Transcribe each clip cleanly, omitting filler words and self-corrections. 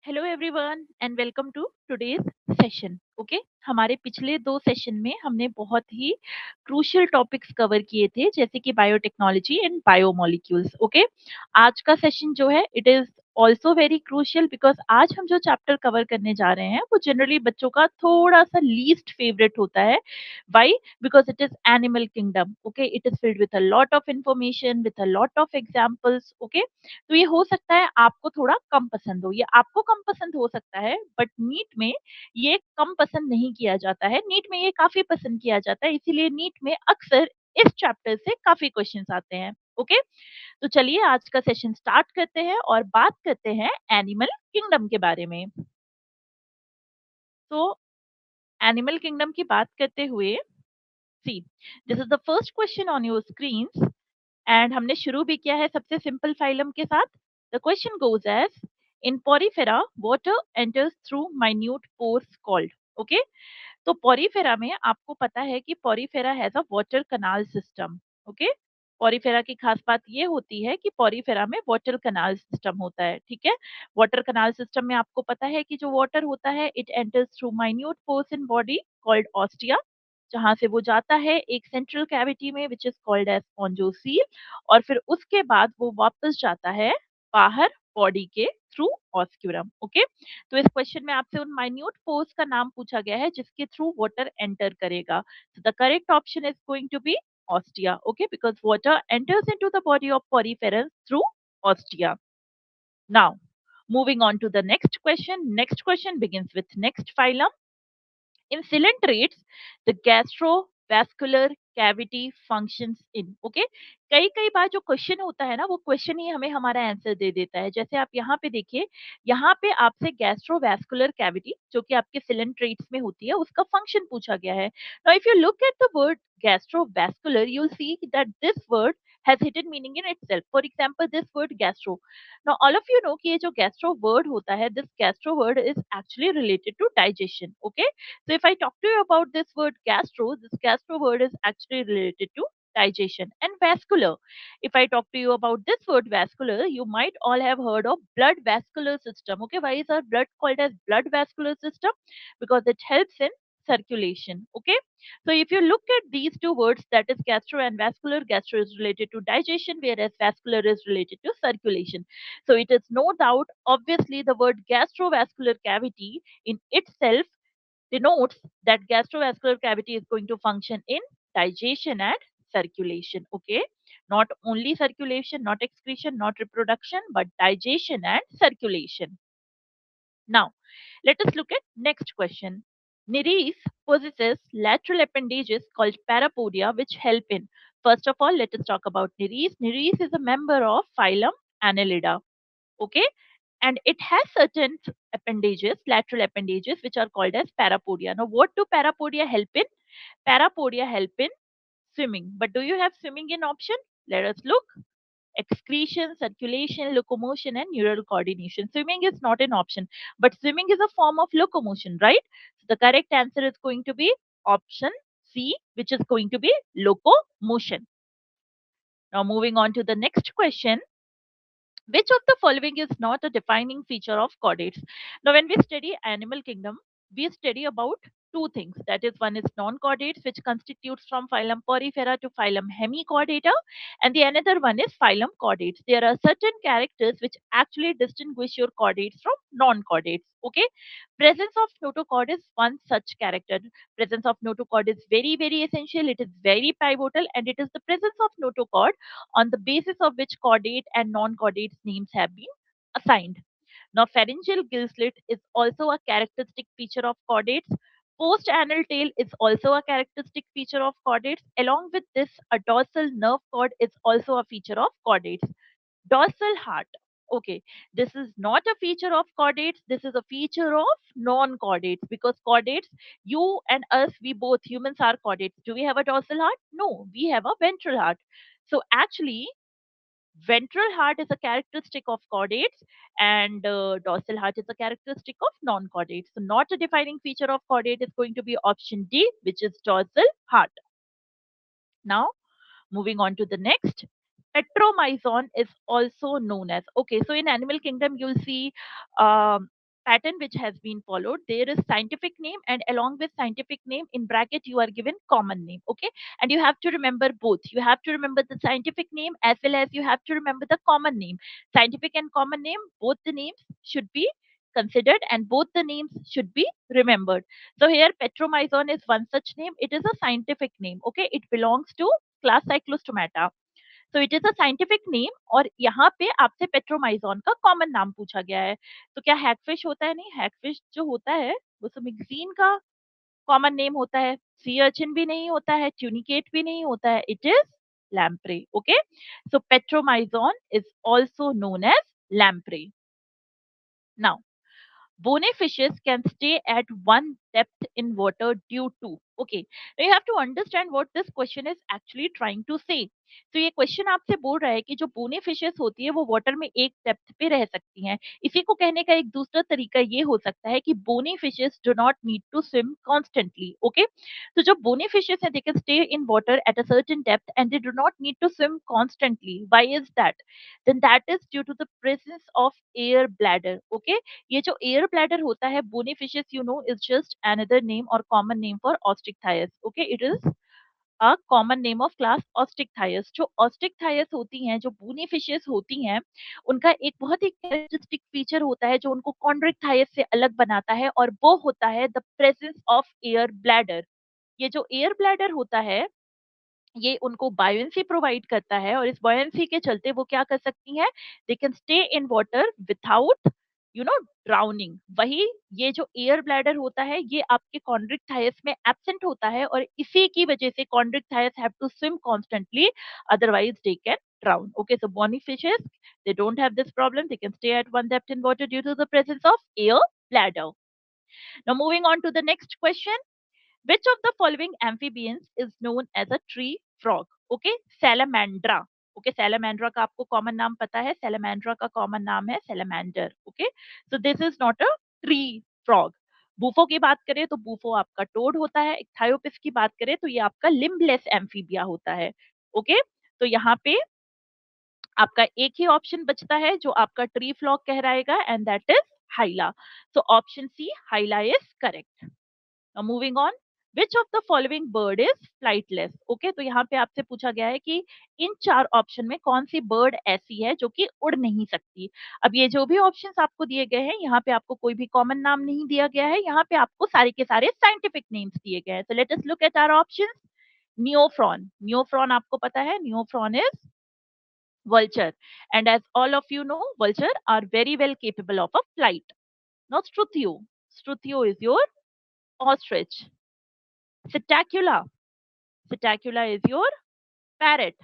Hello everyone and welcome to today's session. Okay, हमारे पिछले दो सेशन में हमने बहुत ही क्रूशियल टॉपिक्स कवर किए थे जैसे कि बायोटेक्नोलॉजी एंड बायोमोलिक्यूल्स। ओके, आज का सेशन जो है it is also very crucial because आज हम जो चैप्टर कवर करने जा रहे हैं वो जनरली बच्चों का थोड़ा सा लीस्ट फेवरेट होता है। Why? Because it is animal kingdom. Okay, it is filled with a lot of information, with a lot of examples. Okay, तो ये हो सकता है आपको थोड़ा कम पसंद हो, ये आपको कम पसंद हो सकता है, बट नीट में ये कम पसंद नहीं किया जाता है, नीट में ये काफी पसंद किया जाता है, इसीलिए नीट में अक्सर इस चैप्टर से काफी क्वेश्चंस आते हैं। ओके, तो चलिए आज का सेशन स्टार्ट करते हैं और बात करते हैं एनिमल किंगडम के बारे में। तो एनिमल किंगडम की बात करते हुए, see, this is the first question on your screen and हमने शुरू भी किया है सबसे सिंपल फाइलम के साथ। The question goes as, in Porifera water enters through minute pores called. Okay, तो पोरीफेरा में आपको पता है कि Porifera has a water canal system. Okay, Porifera की खास बात ये होती है कि पोरीफेरा में वाटर कनाल सिस्टम होता है। ठीक है, वाटर कनाल सिस्टम में आपको पता है कि जो वाटर होता है it enters through minute pores in body called ostia, जहां से वो जाता है एक सेंट्रल कैविटी में which is called as spongocoel, और फिर उसके बाद वो वापस जाता है बाहर बॉडी के थ्रू ऑस्क्यूरम। ओके, तो इस क्वेश्चन में आपसे उन माइन्यूट पोर्स का नाम पूछा गया है जिसके थ्रू वाटर एंटर करेगा। So the correct option is going to be ostia. Okay, because water enters into the body of poriferans through ostia. Now, moving on to the next question. Next question begins with next phylum. In coelentrates, the gastrovascular cavity functions in. Okay, कई कई बार जो question होता है ना वो question ही हमें हमारा answer दे देता है। जैसे आप यहाँ पे देखिए, यहाँ पे आपसे गैस्ट्रोवैस्कुलर कैविटी जो कि आपके सिलेंट्रेट्स में होती है उसका फंक्शन पूछा गया है। Now if you look at the word gastrovascular, you'll see that this word has hidden meaning in itself. For example, this word gastro. Now, all of you know कि ये जो gastro word होता है, this gastro word is actually related to digestion. Okay, so if I talk to you about this word gastro, this gastro word is actually related to digestion. And vascular, if I talk to you about this word vascular, you might all have heard of blood vascular system. Okay, why is our blood called as blood vascular system? Because it helps in circulation. Okay, so if you look at these two words, that is gastro and vascular, gastro is related to digestion whereas vascular is related to circulation. So it is no doubt, obviously, the word gastrovascular cavity in itself denotes that gastrovascular cavity is going to function in digestion and circulation. Okay, not only circulation, not excretion, not reproduction, but digestion and circulation. Now, let us look at next question. Nereis possesses lateral appendages called parapodia which help in. First of all, let us talk about Nereis. Nereis is a member of phylum Annelida. Okay, and it has certain appendages, lateral appendages, which are called as parapodia. Now, what do parapodia help in? Parapodia help in swimming. But do you have swimming in option? Let us look. Excretion, circulation, locomotion, and neural coordination. Swimming is not an option, but swimming is a form of locomotion, right? So the correct answer is going to be option C, which is going to be locomotion. Now, moving on to the next question. Which of the following is not a defining feature of chordates? Now, when we study animal kingdom, we study about two things. That is, one is non-chordates, which constitutes from phylum Porifera to phylum Hemichordata, and the another one is phylum chordates. There are certain characters which actually distinguish your chordates from non-chordates. Okay, presence of notochord is one such character. Presence of notochord is very, very essential. It is very pivotal, and it is the presence of notochord on the basis of which chordate and non-chordate names have been assigned. Now, pharyngeal gill slit is also a characteristic feature of chordates. Post-anal tail is also a characteristic feature of chordates. Along with this, a dorsal nerve cord is also a feature of chordates. Dorsal heart. Okay, this is not a feature of chordates. This is a feature of non-chordates because chordates, you and us, we both humans are chordates. Do we have a dorsal heart? No, we have a ventral heart. So actually, ventral heart is a characteristic of chordates and dorsal heart is a characteristic of non-chordates. So not a defining feature of chordate is going to be option D, which is dorsal heart. Now, moving on to the next. Petromyzon is also known as, okay, so in animal kingdom, you'll see pattern which has been followed. There is scientific name, and along with scientific name in bracket you are given common name. Okay, and you have to remember both. You have to remember the scientific name as well as you have to remember the common name. Scientific and common name, both the names should be considered and both the names should be remembered. So here petromyzon is one such name. It is a scientific name. Okay, it belongs to class cyclostomata. So it is a scientific name और यहाँ पे आपसे Petromyzon का common नाम पूछा गया है. तो क्या हैगफिश होता है? नहीं, हैगफिश जो होता है वो मिक्सीन का कॉमन नेम होता है. सी अर्चिन भी नहीं होता है, ट्यूनिकेट भी नहीं होता है. It is lamprey. Okay, so Petromyzon is also known as lamprey. Now bony fishes can stay at one depth in water due to. Okay, now you have to understand what this question is actually trying to say. तो ये question आपसे बोल रहा है कि जो बोने fishes होती है वो वाटर में एक डेप्थ पे रह सकती हैं. इसी को कहने का एक दूसरा तरीका ये हो सकता है कि bony fishes do not need to swim constantly. Okay, तो जो बोनी फिशेस है they can stay in water at a certain depth and they do not need to swim constantly. Why is that? Then that is due to the presence of air bladder. Okay, ये जो air bladder होता है bony fishes you know is just another name or common name for Osteichthyes. Okay, it is a common name of class Osteichthyes. जो Osteichthyes होती हैं, जो bony fishes होती हैं, उनका एक बहुत ही कैरेक्टरिस्टिक फीचर होता है जो उनको कॉन्ड्रिकथायस से अलग बनाता है और वो होता है the presence of air bladder. ये जो एयर ब्लैडर होता है ये उनको बायोंसी प्रोवाइड करता है और इस बायोंसी के चलते वो क्या कर सकती हैं? दे can stay in water without you know drowning. वही ये जो एयर ब्लैडर होता है ये आपके कॉन्ड्रिक थायस में एब्सेंट होता है और इसी की वजह से Chondrichthyes have to swim constantly, otherwise they can drown. Okay, so bony fishes, they don't have this problem. They can stay at one depth in water due to the presence of air bladder. Now moving on to the next question. Which of the following amphibians is known as a tree frog? Okay, salamandra. Okay, salamandra का आपको common नाम पता है. salamandra का common नाम है salamander. Okay, so this is not a tree frog. Bufo की बात करें तो बूफो आपका टोड होता है. इक्थायोपिस की बात करें तो ये आपका लिम्बलेस एम्फीबिया होता है. ओके, तो यहाँ पे आपका एक ही ऑप्शन बचता है जो आपका ट्री फ्रॉग कहलाएगा and that is Hyla. So option c Hyla is correct. Now moving on, which of the following bird is flightless? Okay, तो यहाँ पे आपसे पूछा गया है कि इन चार ऑप्शन में कौन सी बर्ड ऐसी है जो कि उड़ नहीं सकती. अब ये जो भी ऑप्शंस आपको दिए गए हैं यहाँ पे आपको कोई भी कॉमन नाम नहीं दिया गया है. यहाँ पे आपको सारे के सारे साइंटिफिक नेम्स दिए गए हैं. So let us look at our options. Neophron. Neophron आपको पता है. Neophron is vulture, and as all of you know, vulture are very well capable of a flight. Now Struthio. Struthio is your ostrich. Psittacula. Psittacula is your parrot.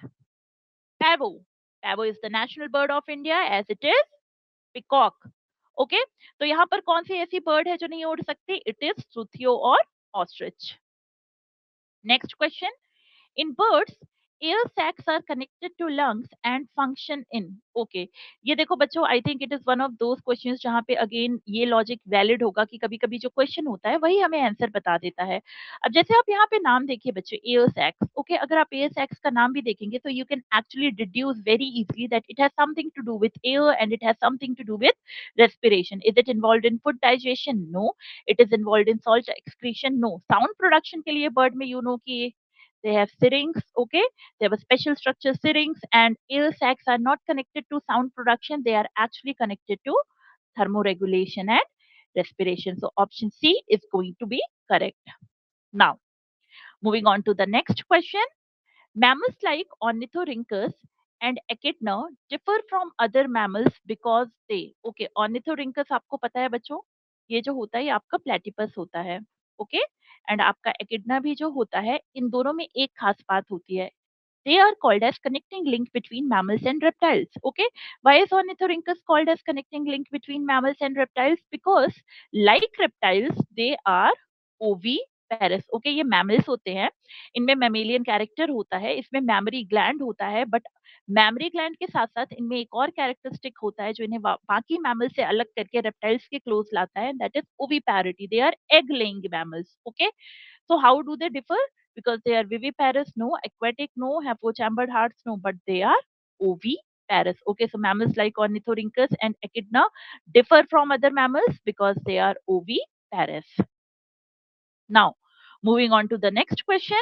Pavo. Pavo is the national bird of India as it is peacock. Okay, तो यहाँ पर कौन सी ऐसी bird है जो नहीं उड़ सकती? It is Struthio or ostrich. Next question. In birds, air sacs are connected to lungs and function in. Okay, ये देखो बच्चों, I think it is one of those questions जहाँ पे अगेन ये लॉजिक वैलिड होगा कि कभी कभी जो क्वेश्चन होता है वही हमें आंसर बता देता है. अब जैसे आप यहाँ पे नाम देखिए बच्चों, एयर सैक्स. ओके, अगर आप एयर सैक्स का नाम भी देखेंगे तो you can actually deduce very easily that it has something to do with air and it has something to do with respiration. Is it involved in food digestion? No. It is involved in salt excretion? No. Sound production के लिए bird में you know कि they have syrinx. Okay, they have a special structure syrinx, and air sacs are not connected to sound production. They are actually connected to thermoregulation and respiration. So option C is going to be correct. Now moving on to the next question. Mammals like ornithorhynchus and echidna differ from other mammals because they. Okay, ornithorhynchus आपको पता है बच्चों, ये जो होता है ये आपका प्लेटिपस होता है. ओके, एंड आपका echidna भी जो होता है, इन दोनों में एक खास बात होती है. They are called as connecting link between mammals and reptiles. Okay, why is ornithorhynchus called as connecting link between mammals and reptiles? Because like reptiles, they are oviparous. Okay, ये mammals होते हैं, इनमें mammalian character होता है, इसमें mammary gland होता है, but mammary gland के साथ साथ इनमें एक और characteristic होता है जो इन्हें बाकी mammals से अलग करके reptiles के close लाता है, that is oviparity. They are egg laying mammals. Okay, so how do they differ? Because they are viviparous, no. Aquatic, no. Have four chambered hearts, no. But they are oviparous. oviparous. Okay, so mammals like Ornithorhynchus and Echidna differ from other mammals because they are oviparous. Now, moving on to the next question.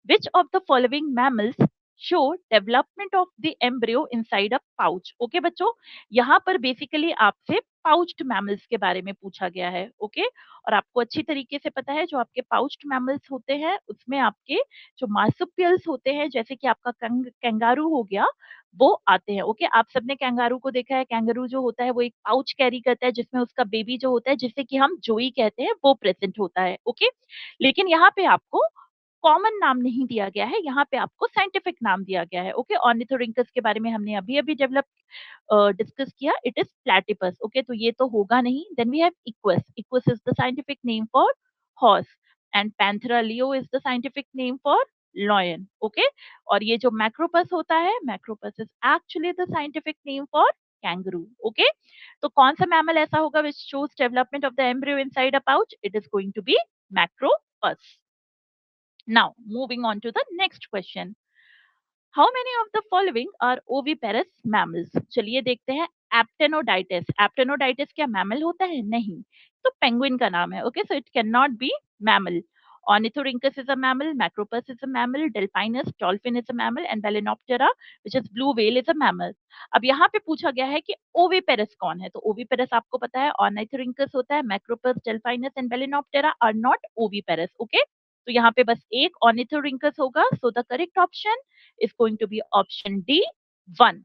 Which of the following mammals show development of the embryo inside a pouch? Okay बच्चों, यहाँ पर basically आपसे pouched mammals के बारे में पूछा गया है. ओके, और आपको अच्छी तरीके से पता है जो आपके पाउच्ड मैमल्स होते हैं उसमें आपके जो मार्सुपियल्स होते हैं जैसे कि आपका कैंगारू हो गया वो आते हैं. ओके, आप सबने कैंगारू को देखा है. कैंगारू जो होता है वो एक पाउच कैरी करता है जिसमें उसका बेबी जो होता है जिसे कि हम जोई कहते हैं वो प्रेजेंट होता है. ओके, लेकिन यहाँ पे आपको कॉमन नाम नहीं दिया गया है, यहाँ पे आपको साइंटिफिक नाम दिया गया है. ओके, ऑर्निथोरिंकस के बारे में हमने अभी अभी डेवलप डिस्कस किया. It is platypus. ओके, तो ये तो होगा नहीं. Then we have Equus. Equus is the scientific name for horse and Panthera leo is the scientific name for lion. Okay, और ये जो मैक्रोपस होता है, Macropus is actually the scientific name for kangaroo. Okay, तो कौन सा mammal ऐसा होगा which shows development of the embryo inside a pouch? It is going to be Macropus. Now, moving on to the next question. How many of the following are oviparous mammals? चलिए देखते हैं. Aptenodytes. Aptenodytes क्या mammal होता है? नहीं. तो penguin का नाम है. Okay, so it cannot be mammal. Ornithorhynchus is a mammal, Macropus is a mammal, Delphinus dolphin is a mammal, and Balanoptera, which is blue whale, is a mammal. अब यहाँ पे पूछा गया है कि oviparous कौन है? तो oviparous आपको पता है Ornithorhynchus होता है, Macropus, Delphinus, and Balanoptera are not oviparous. Okay, तो यहाँ पे बस एक Ornithorhynchus होगा. So the correct option is going to be option D, 1.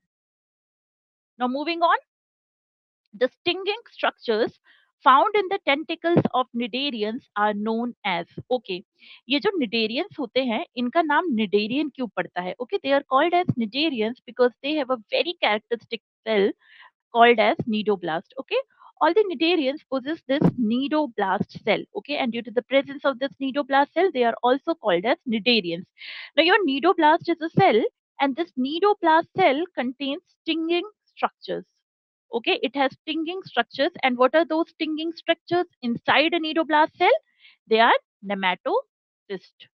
Now moving on, the stinging structures found in the tentacles of cnidarians are known as. Okay, ये जो cnidarians होते हैं इनका नाम cnidarian क्यों पड़ता है? Okay, they are called as cnidarians because they have a very characteristic cell called as cnidoblast. Okay, all the cnidarians possess this cnidoblast cell. Okay, and due to the presence of this cnidoblast cell they are also called as cnidarians. Now your cnidoblast is a cell and this cnidoblast cell contains stinging structures. Okay, it has stinging structures. And what are those stinging structures inside a cnidoblast cell? They are nematocysts.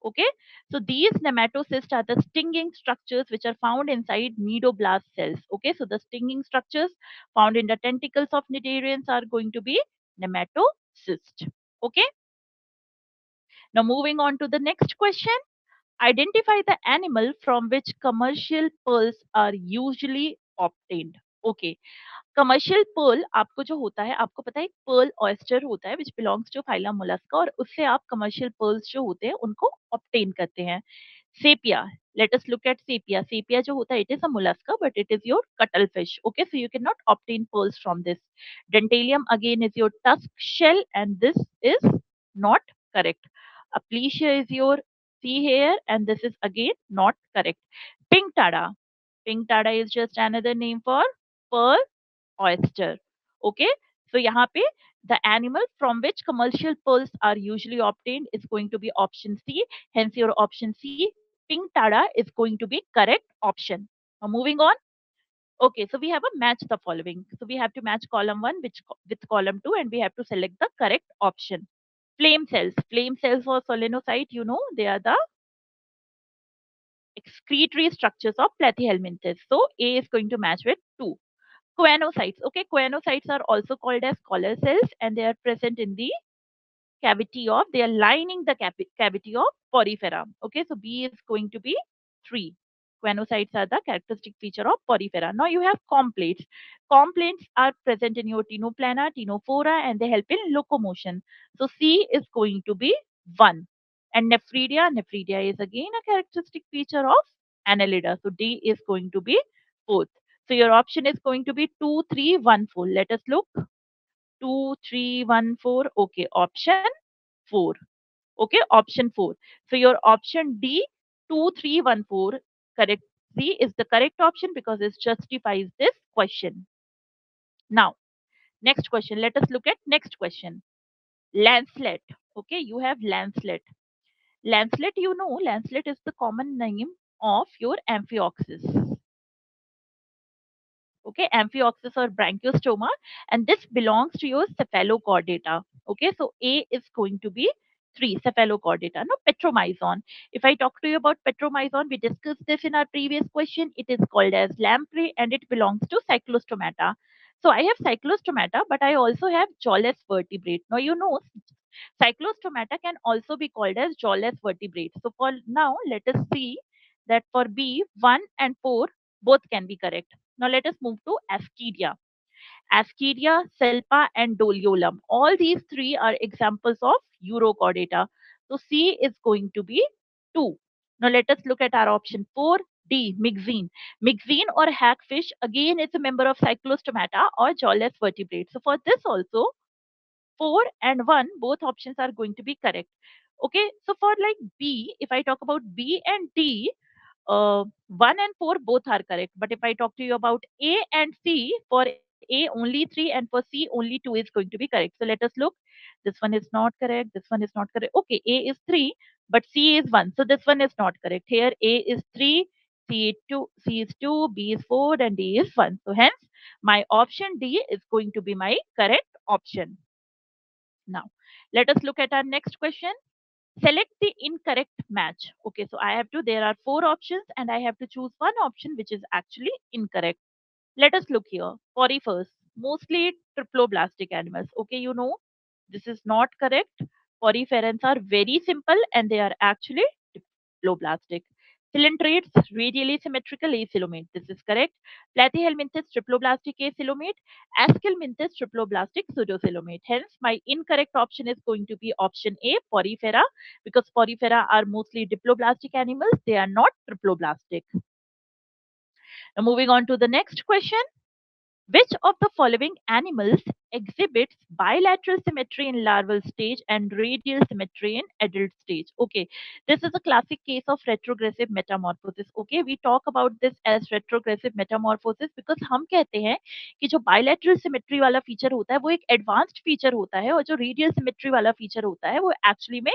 Okay, so these nematocysts are the stinging structures which are found inside cnidoblast cells. Okay, so the stinging structures found in the tentacles of cnidarians are going to be nematocysts. Okay, now moving on to the next question. Identify the animal from which commercial pearls are usually obtained. Okay, commercial pearl आपको जो होता है आपको पता है Perl oyster होता है which belongs to phylum Mollusca और उससे आप कमर्शियल पर्ल्स जो होते हैं उनको ऑब्टेन करते हैं. Sepia, let us look at sepia. Sepia जो होता है it is a mollusca but it is your cuttlefish. Okay, so you cannot obtain pearls from this. Dentalium again is your tusk shell and this is not correct. Aplysia is your sea hair and this is again not correct. Pink tada. Pink tada is just another name for pearl oyster. Okay, so यहाँ पे the animal from which commercial pearls are usually obtained is going to be option C. Hence your option C, pink tada, is going to be correct option. Now moving on. Okay, so we have a match the following. So we have to match column 1 with column 2 and we have to select the correct option. Flame cells. Flame cells or solenocyte, you know, they are the excretory structures of platyhelminthes. So A is going to match with 2. Choanocytes. Okay, choanocytes are also called as collar cells and they are present in the cavity of, they are lining the cavity of porifera. Okay, so B is going to be 3. Choanocytes are the characteristic feature of porifera. Now you have complaints. Complaints are present in your tenoplana, tenophora and they help in locomotion. So C is going to be 1. And nephridia, nephridia is again a characteristic feature of annelida. So D is going to be 4th. So your option is going to be 2, 3, 1, 4. Let us look. 2, 3, 1, 4. Okay, option 4. Okay, option 4. So your option D, 2, 3, 1, 4, correct. C is the correct option because it justifies this question. Now, next question. Let us look at next question. Lancelet. Okay, you have lancelet. Lancelet, you know, lancelet is the common name of your Amphioxus. Okay, Amphioxus or Branchiostoma, and this belongs to your Cephalochordata. Okay, so A is going to be three cephalochordata. No, petromyzon. If I talk to you about petromyzon, we discussed this in our previous question. It is called as lamprey and it belongs to cyclostomata. So I have cyclostomata, but I also have jawless vertebrate. Now you know cyclostomata can also be called as jawless vertebrate. So for now, let us see that for B, 1 and 4 both can be correct. Now let us move to Ascidia. Ascidia, Selpa, and Doliolum. All these three are examples of Urochordata. So C is going to be 2. Now let us look at our option 4. D. Myxine. Myxine or hagfish again is a member of Cyclostomata or jawless vertebrate. So for this also 4 and 1 both options are going to be correct. Okay, so for like B, if I talk about B and D, 1 and 4 both are correct. But if I talk to you about A and C, for A only 3 and for C only 2 is going to be correct. So let us look. This one is not correct. This one is not correct. Okay, A is 3, but C is 1. So this one is not correct. Here A is 3, C is 2, B is 4, and D is 1. So hence, my option D is going to be my correct option. Now, let us look at our next question. Select the incorrect match. Okay, so I have to, there are 4 options and I have to choose one option which is actually incorrect. Let us look here. Porifers, mostly triploblastic animals. Okay, you know, this is not correct. Poriferans are very simple and they are actually diploblastic. Coelentrates, radially symmetrical acoelomate. This is correct. Platyhelminthes, triploblastic acoelomate. Aschelminthes, triploblastic pseudocoelomate. Hence, my incorrect option is going to be option A, Porifera, because Porifera are mostly diploblastic animals. They are not triploblastic. Now, moving on to the next question. Which of the following animals exhibits bilateral symmetry in larval stage and radial symmetry in adult stage? Okay, this is a classic case of retrogressive metamorphosis. Okay, we talk about this as retrogressive metamorphosis because हम कहते हैं कि जो bilateral symmetry वाला feature होता है वो एक एडवांस्ड फीचर होता है और जो रेडियल सिमेट्री वाला फीचर होता है वो एक्चुअली में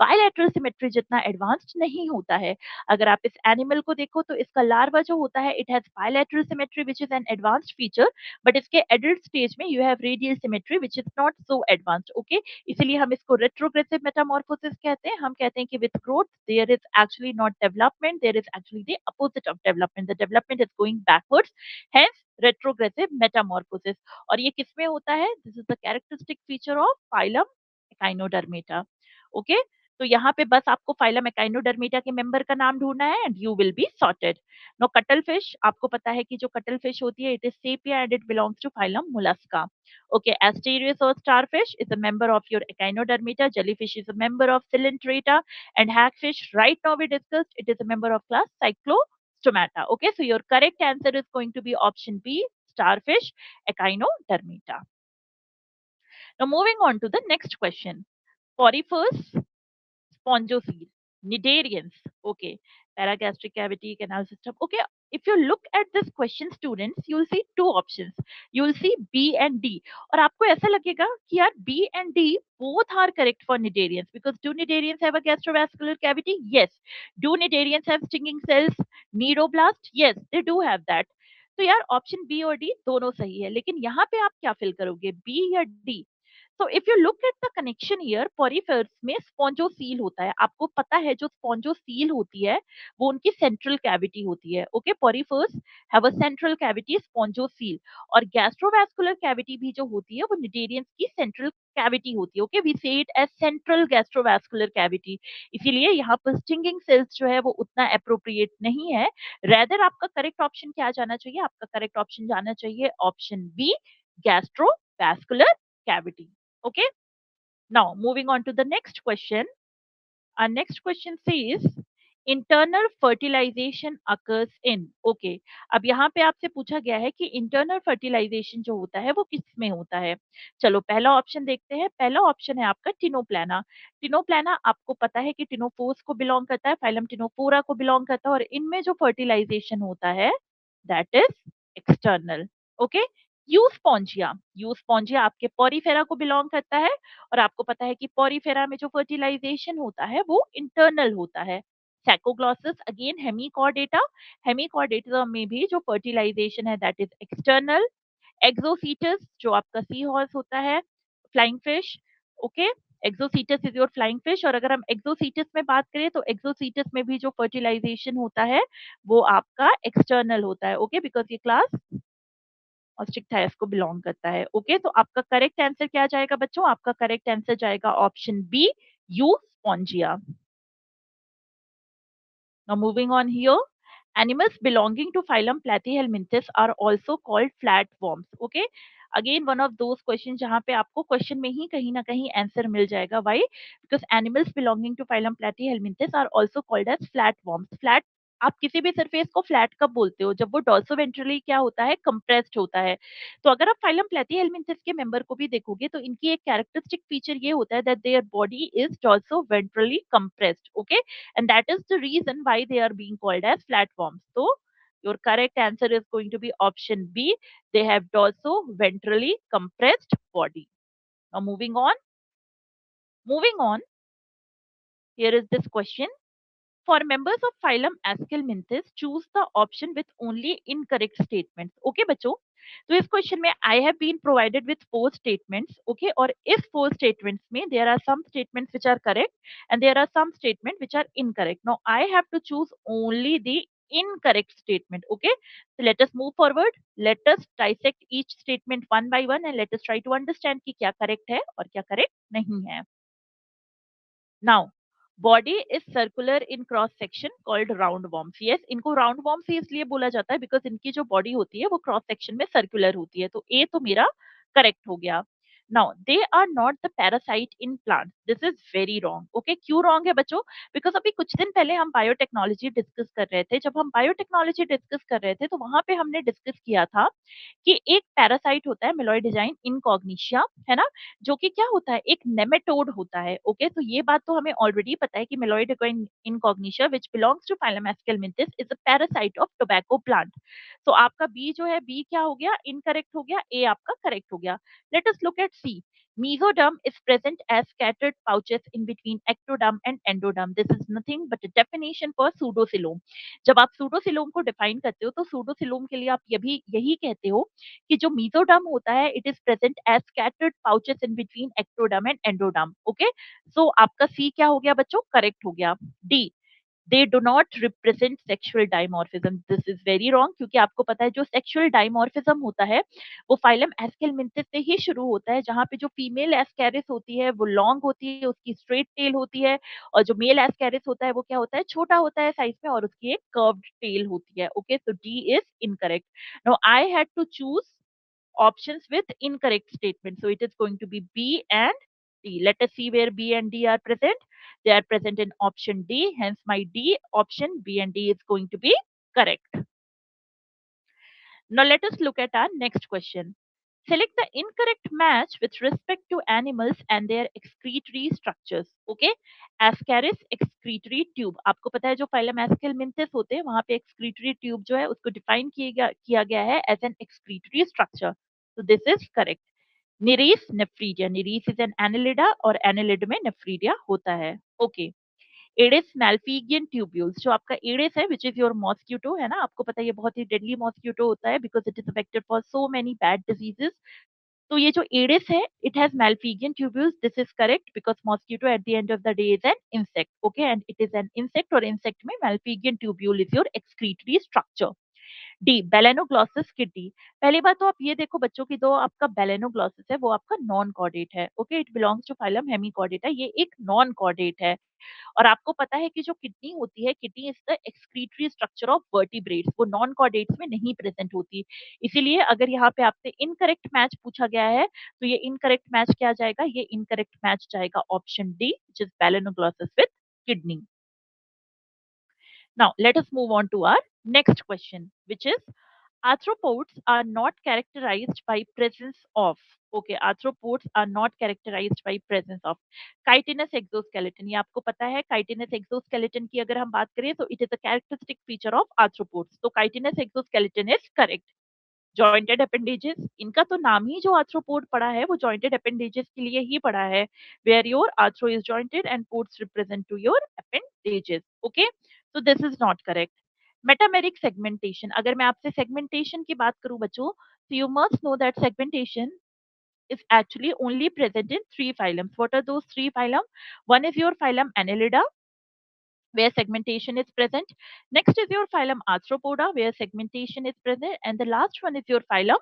bilateral symmetry जितना एडवांस्ड नहीं होता है. अगर आप इस एनिमल को देखो तो इसका लार्वा जो होता है it has bilateral symmetry which is an advanced feature, but इसके एडल्ट स्टेज में you have radial symmetry which is not so advanced. Okay, इसीलिए हम इसको रेट्रोग्रेसिव मेटामॉर्फोसिस कहते हैं. हम कहते हैं कि with growth there is actually not development, there is actually the opposite of development. The development is going backwards, hence retrogressive metamorphosis. और ये किसमें होता है? This is the characteristic feature of phylum Echinodermata. Okay, तो यहाँ पे बस आपको फाइलम एकाइनोडर्मेटा के मेंबर का नाम ढूंढना है and you will be sorted. No cuttlefish, आपको पता है कि जो कटल फिश होती है it is Sepia and it belongs to phylum Mollusca. Okay, Asterius or starfish is a member of your Echinodermata. Jellyfish is a member of Coelenterata, and hagfish, right now we discussed, it is a member of class Cyclostomata. Okay, so your correct answer is going to be option B, starfish, Echinodermata. Now moving on to the next question. Porifers, spongocoel, cnidarians. Okay, paragastric cavity, canal system. Okay, if you look at this question, students, you will see two options. You will see B and D. और आपको ऐसा लगेगा कि यार B and D both are correct for cnidarians because do cnidarians have a gastrovascular cavity? Yes. Do cnidarians have stinging cells? Nidoblast? Yes, they do have that. तो यार option B और D दोनों सही है, लेकिन यहाँ पे आप क्या फिल करोगे, बी या D? So if you look at the connection here, porifers में स्पॉन्जोसील होता है. आपको पता है जो स्पॉन्जोसील होती है वो उनकी सेंट्रल कैविटी होती है. Okay, porifers have a central cavity spongocoel, और गैस्ट्रोवास्कुलर कैविटी भी जो होती है वो निडेरियंस की सेंट्रल कैविटी होती है. Okay, we say it as central gastrovascular cavity. इसीलिए यहाँ पर स्टिंगिंग सेल्स जो है वो उतना अप्रोप्रिएट नहीं है. रेदर आपका करेक्ट ऑप्शन क्या जाना चाहिए? आपका करेक्ट ऑप्शन जाना चाहिए option b, gastrovascular cavity. Okay, now moving on to the next question. Our next question says internal fertilization occurs in. Okay, अब यहाँ पे आपसे पूछा गया है कि internal fertilization जो होता है वो किस में होता है. चलो पहला ऑप्शन देखते हैं. पहला ऑप्शन है आपका टिनोप्लाना. टिनोप्लाना आपको पता है कि टिनोफोर्स को बिलोंग करता है, फाइलम टिनोफोरा को बिलोंग करता है, और इनमें जो फर्टिलाइजेशन होता है that is external. Okay, Euspongia आपके पॉरीफेरा को बिलोंग करता है, और आपको पता है कि पॉरीफेरा में जो फर्टिलाइजेशन होता है वो इंटरनल होता है. सैकोग्लॉसिस अगेन हेमिकॉर्डेटा. हेमिकॉर्डेटा में भी जो फर्टिलाइजेशन है दैट इज एक्सटर्नल. एक्सोसीटस जो आपका सी हॉर्स होता है, flying fish. Okay, Exocoetus is your flying fish. और अगर हम एक्सोसीटस में बात करें तो एक्सोसीटस में भी जो फर्टिलाइजेशन होता है वो आपका एक्सटर्नल होता है। ओके, बिकॉज ये क्लास ऑस्ट्रिक्टाइस को बिलोंग करता है। ओके, तो आपका करेक्ट आंसर क्या जाएगा बच्चों? आपका करेक्ट आंसर जाएगा option b, Euspongia. Now moving on here, animals belonging to phylum Platyhelminthes are also called flatworms. Okay, again one of those questions जहाँ पे आपको क्वेश्चन में ही कहीं ना कहीं आंसर मिल जाएगा. Why? Because animals belonging to phylum Platyhelminthes are also called as flatworms. Flat, आप किसी भी सरफेस को फ्लैट कब बोलते हो? जब वो डॉर्सोवेंट्रली क्या होता है, कंप्रेस्ड होता है. तो अगर आप फाइलम प्लेटीहेल्मिंथेस के मेंबर को भी देखोगे तो इनकी एक कैरेक्टरिस्टिक फीचर ये होता है that their body is dorsoventrally compressed. Okay, and that is the reason why they are being called as flatworms. So your correct answer is going to be option B. They have dorso-ventrally compressed body. Now moving on, here is this question. For members of phylum Aschelminthes, choose the option with only incorrect statements. Okay, बच्चों, तो इस question में I have been provided with four statements. Okay, और इस four statements में there are some statements which are correct and there are some statements which are incorrect. Now I have to choose only the incorrect statement. Okay, so let us move forward. Let us dissect each statement one by one and let us try to understand कि क्या correct है और क्या correct नहीं है. Now, body is circular in cross section called roundworms. Yes, इनको roundworms ही इसलिए बोला जाता है because इनकी जो body होती है वो cross section में circular होती है. तो A तो मेरा correct हो गया. Now, they are not the parasite in plants. This is very wrong. Okay, क्यों wrong है बच्चों? Because अभी कुछ दिन पहले हम बायोटेक्नोलॉजी डिस्कस कर रहे थे. जब हम बायोटेक्नोलॉजी डिस्कस कर रहे थे तो वहां पे हमने डिस्कस किया था कि एक पैरासाइट होता है मेलोइडिजाइन इनकॉग्निशिया, है ना, जो कि क्या होता है, एक नेमेटोड होता है. ओके, तो ये बात तो हमें ऑलरेडी पता है कि Meloidogyne incognita which belongs to phylum Aschelminthes is a parasite of tobacco plant. तो आपका बी जो है, बी क्या हो गया, इनकरेक्ट हो गया, ए आपका करेक्ट हो गया. Let us look at c. Mesoderm is present as scattered pouches in between ectoderm and endoderm. This is nothing but a definition for pseudocoelom. जब आप सूडोसिलोम को डिफाइन करते हो तो सूडोसिलोम के लिए आप यही कहते हो कि जो मीजोडर्म होता है it is present as scattered pouches in between ectoderm and endoderm. Okay, so आपका सी क्या हो गया बच्चों, करेक्ट हो गया. D, they do not represent sexual dimorphism. This is very wrong, क्योंकि आपको पता है जो सेक्सुअल डायमॉर्फिज्म होता है वो फाइलम एस्केलमिंथिस से ही शुरू होता है, जहां पे जो फीमेल एस्कैरिस होती है वो लॉन्ग होती है, उसकी स्ट्रेट टेल होती है, और जो मेल एस्कैरिस होता है वो क्या होता है, छोटा होता है साइज में और उसकी एक कर्व्ड टेल होती है. Okay, so d is incorrect. Now I had to choose options with incorrect statement. So it is going to be B and D. Let us see where B and D are present. They are present in option D. Hence my D option B and D is going to be correct. Now let us look at our next question. Select the incorrect match with respect to animals and their excretory structures. Okay, Ascaris excretory tube. आपको पता है जो phylum Aschelminthes होते हैं वहां पे excretory tube जो है उसको define किया गया है as an excretory structure. So this is correct. Nereis nephridia. Nereis is an annelida और annelid में nephridia होता है. Okay. एडिस मैल्फिगियन ट्यूब्यूल्स, जो आपका एडिस है विच इज योर मॉस्क्यूटो, है ना, आपको पता है ये बहुत ही डेडली मॉस्क्यूटो होता है because it is affected for so many bad diseases. तो ये जो एडिस है it has Malpighian tubules. This is correct because mosquito at the end of the day is an insect. Okay, and it is an insect और insect में Malpighian tubule is your excretory structure. D, Balanoglossus किडी. पहली बात तो आप ये देखो बच्चों की, दो आपका बेलेनोग्लॉसस है वो आपका नॉन कॉर्डेट है. Okay, it belongs to phylum Hemichordata. ये एक नॉन कॉर्डेट है. और आपको पता है कि जो किडनी होती है, kidney is the excretory structure of vertebrates, वो नॉन कॉर्डेट्स में नहीं प्रेजेंट होती. इसीलिए अगर यहाँ पे आपसे इनकरेक्ट मैच पूछा गया है तो ये इनकरेक्ट मैच क्या जाएगा, ये इनकरेक्ट मैच जाएगा option D which is Balanoglossus with kidney. Now, let us move on to our next question, which is arthropods are not characterized by presence of. Okay, arthropods are not characterized by presence of chitinous exoskeleton. ये आपको पता है chitinous exoskeleton की अगर हम बात करें तो it is a characteristic feature of arthropods. तो chitinous exoskeleton is correct. Jointed appendages, इनका तो नाम ही जो आर्थ्रोपोड पड़ा है वो जॉइंटेड अपेंडेजेस के लिए ही पड़ा है, where your arthro is jointed and pods represent to your appendages. Okay, so this is not correct. Metameric segmentation, अगर मैं आपसे सेगमेंटेशन की बात करूं बच्चों, तो you must know that segmentation is actually only present in three phylums. What are those three phylum? One is your phylum Annelida, where segmentation is present. Next is your phylum Arthropoda, where segmentation is present. And the last one is your phylum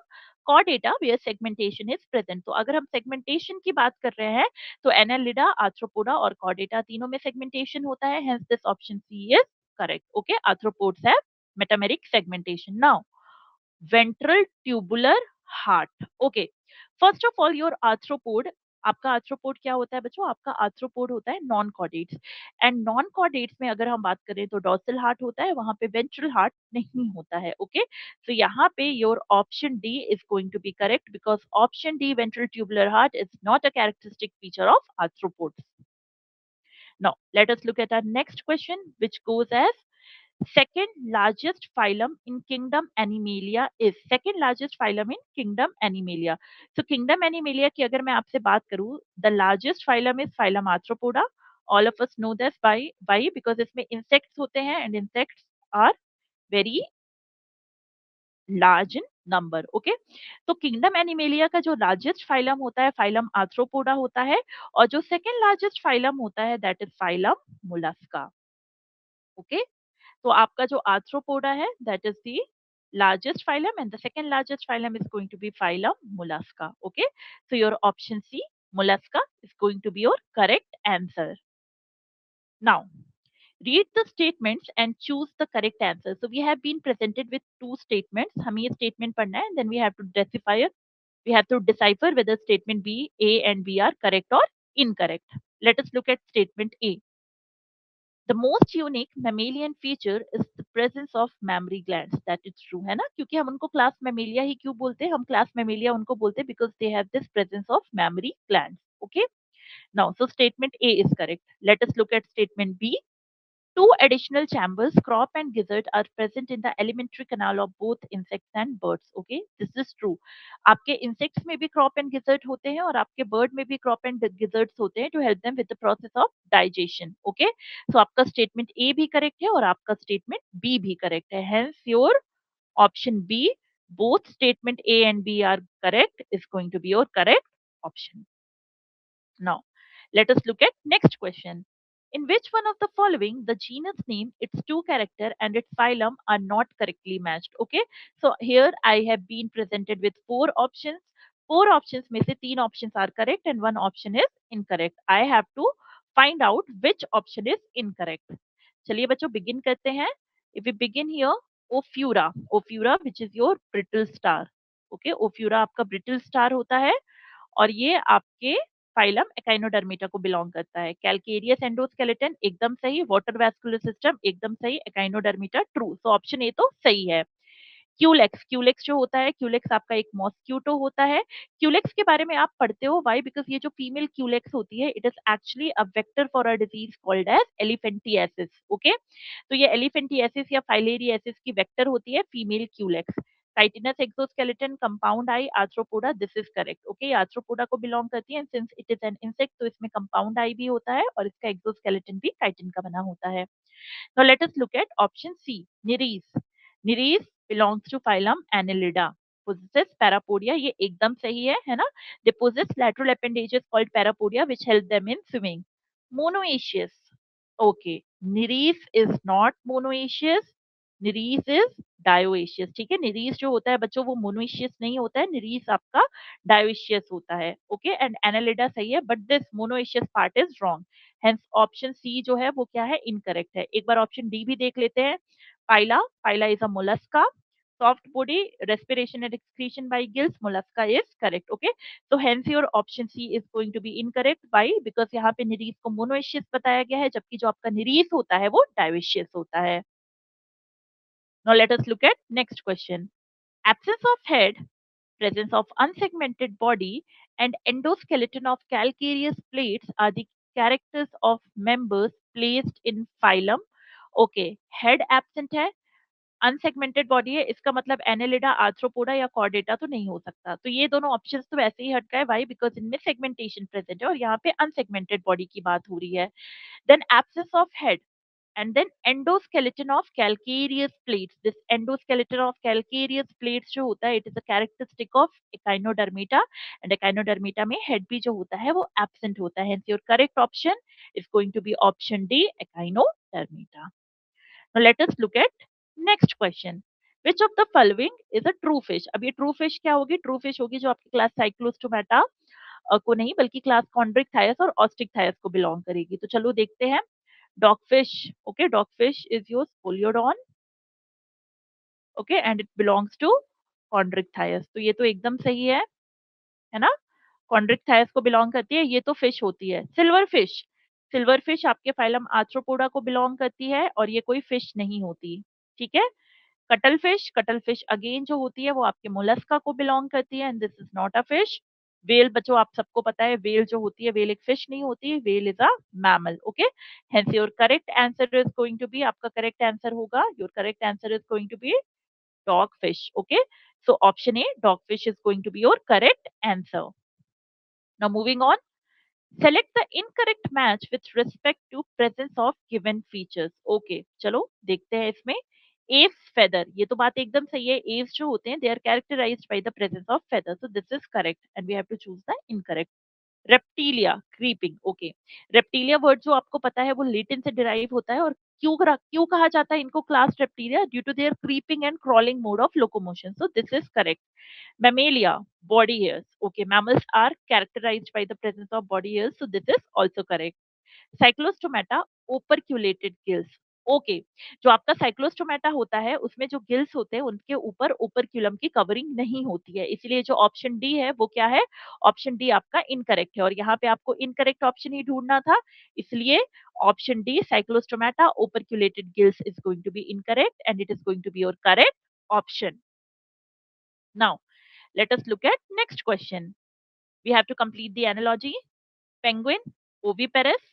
Chordata, where segmentation is present. तो अगर हम segmentation की बात कर रहे हैं तो Annelida, Arthropoda और Chordata तीनों में segmentation होता है. Hence this option C is correct. Okay, arthropods have metameric segmentation. Now, ventral tubular heart. Okay, first of all your arthropod, आपका आर्थ्रोपोड क्या होता है बच्चों? आपका आर्थ्रोपोड होता है non chordates. And non chordates में अगर हम बात करें तो डॉर्सल हार्ट होता है, वहां पे वेंट्रल हार्ट नहीं होता है. ओके, तो यहाँ पे your option D is going to be correct because option d ventral tubular heart is not a characteristic feature of arthropods. Now let us look at our next question, which goes as second largest phylum in kingdom Animalia is. Second largest phylum in kingdom Animalia. So kingdom Animalia की अगर मैं आपसे बात करूं, the largest phylum is phylum Arthropoda. All of us know this why because इसमें insects होते हैं and insects are very large in number. Okay, तो kingdom Animalia का जो largest phylum होता है phylum Arthropoda होता है, और जो second largest phylum होता है that is phylum Mollusca. Okay, तो आपका जो आर्थ्रोपोडा है that is the largest phylum and the second largest phylum is going to be phylum Mollusca. Okay, so your option C, Mollusca, is going to be your correct answer. Now read the statements and choose the correct answer. So we have been presented with two statements. हमें ये statement पढ़ना है and then we have to decipher whether statement B, A and B are correct or incorrect. Let us look at statement A. The most unique mammalian feature is the presence of mammary glands. That is true, है ना? क्योंकि हम उनको class mammalia ही क्यों बोलते हैं? हम class mammalia उनको बोलते हैं because they have this presence of mammary glands. Okay. Now, so statement A is correct. Let us look at statement B. Two additional chambers, crop and gizzard, are present in the alimentary canal of both insects and birds. Okay, this is true. आपके insects में भी crop and gizzard होते हैं और आपके bird में भी crop and gizzards होते हैं to help them with the process of digestion. Okay, so आपका statement A भी correct है और आपका statement B भी correct है. Hence your option B, both statement A and B are correct, is going to be your correct option. Now, let us look at next question. In which one of the following the genus name, its two character and its phylum are not correctly matched? Okay, so here I have been presented with four options. Four options में से तीन options are correct and one option is incorrect. I have to find out which option is incorrect. चलिए बच्चों begin करते हैं. If we begin here, Ophiura which is your brittle star. Okay, Ophiura आपका brittle star होता है और ये आपके फाइलम एकाइनोडर्मेटा को बिलोंग करता है. कैलकेरियस एंडोस्केलेटन एकदम सही, वाटर वैस्कुलर सिस्टम एकदम सही, एकाइनोडर्मेटा ट्रू. सो ऑप्शन ए तो सही है. क्यूलेक्स जो होता है, क्यूलेक्स आपका एक मॉस्क्यूटो होता है. क्यूलेक्स के बारे में आप पढ़ते हो वाई बिकॉज ये जो फीमेल क्यूलेक्स होती है it is actually a vector for a disease called as elephantiasis. Okay, तो ये एलिफेंटियासिस या फाइलेरियासिस की वेक्टर होती है female Culex. Chitinous exoskeleton, compound eye, arthropoda, this is correct. Okay, arthropoda को belong करती है, since it is an insect तो इसमें compound eye भी होता है और इसका exoskeleton भी chitin का बना होता है. Now let us look at option C, Nereis. Nereis belongs to phylum Annelida. Possesses parapodia, ये एकदम सही है ना? They possess lateral appendages called parapodia which help them in swimming. Monoecious. Okay, Nereis is not monoecious. Nereis is dioecious. ठीक है, Nereis जो होता है बच्चों वो monoecious नहीं होता है, Nereis आपका dioecious होता है. Okay, and Annelida सही है, but this monoecious part is wrong. Hence option C जो है वो क्या है? Incorrect है. एक बार option D भी देख लेते हैं. Phyla is a mollusca. Soft body, respiration and excretion by gills, mollusca is correct. Okay, so hence your option C is going to be incorrect. Why? Because यहाँ पे Nereis को monoecious बताया गया है जबकि जो आपका Nereis होता है वो dioecious होता है. Now let us look at next question. Absence of head, presence of unsegmented body, and endoskeleton of calcareous plates are the characters of members placed in phylum. Okay, head absent है, unsegmented body है, इसका मतलब Annelida, arthropoda या Chordata तो नहीं हो सकता. तो ये दोनों ऑप्शंस तो वैसे ही हट गए. व्हाई? बिकॉज इनमें सेगमेंटेशन प्रेजेंट है और यहाँ पे अनसेगमेंटेड बॉडी की बात हो रही है. Then absence of head, and then endoskeleton of calcareous plates. This endoskeleton of calcareous plates जो होता है, it is a characteristic of echinodermata, and echinodermata में head भी जो होता है वो absent होता है. Hence your correct option is going to be option D, echinodermata. Now let us look at next question. Which of the following is a true fish? अब ये true fish क्या होगी? True fish होगी जो आपकी class Cyclostomata को नहीं बल्कि क्लास कॉन्ड्रिक्थायस और ऑस्ट्रिक्थायस को बिलोंग करेगी. तो चलो देखते हैं. Dogfish, okay, dogfish is your Spoliodon, okay, and it belongs to Chondrichthyes. तो ये तो एकदम सही है ना. Chondrichthyes को बिलोंग करती है, ये तो फिश होती है. सिल्वर फिश आपके फाइलम आर्थ्रोपोडा को बिलोंग करती है और ये कोई फिश नहीं होती. ठीक है. कटल फिश अगेन जो होती है वो आपके मोलस्का को बिलोंग करती है, and this is not a fish. Well बच्चों आप सबको पता है वेल जो होती है वेल एक फिश नहीं होती, whale is a mammal. Okay, hence your correct answer is going to be, आपका करेक्ट आंसर होगा, your correct answer is going to be dog fish. Okay, so option A dog fish is going to be your correct answer. Now moving on. Select the incorrect match with respect to presence of given features. Okay, चलो देखते हैं इसमें. Aves feather, ये तो बात एकदम सही है. Aves जो होते हैं they are characterized by the presence of feather. So this is correct and we have to choose the incorrect. Reptilia creeping. Okay, Reptilia word जो आपको पता है वो लेटिन से डिराइव होता है, और क्यों कहा जाता है इनको class reptilia? Due to their creeping and crawling mode of locomotion. So this is correct. Mammalia, body hairs. Okay, mammals are characterized by the presence of body hairs, so this is also correct. Cyclostomata operculated gills. Okay, जो आपका Cyclostomata होता है उसमें जो gills होते हैं उनके ऊपर ओपरक्यूलम की कवरिंग नहीं होती है, इसलिए जो ऑप्शन डी है वो क्या है? ऑप्शन डी आपका इनकरेक्ट है, और यहाँ पे आपको इनकरेक्ट ऑप्शन ही ढूंढना था, इसलिए option D Cyclostomata operculated gills is going to be incorrect and it is going to be your correct option. Now let us look at next question. We have to complete the analogy. Penguin, oviparous,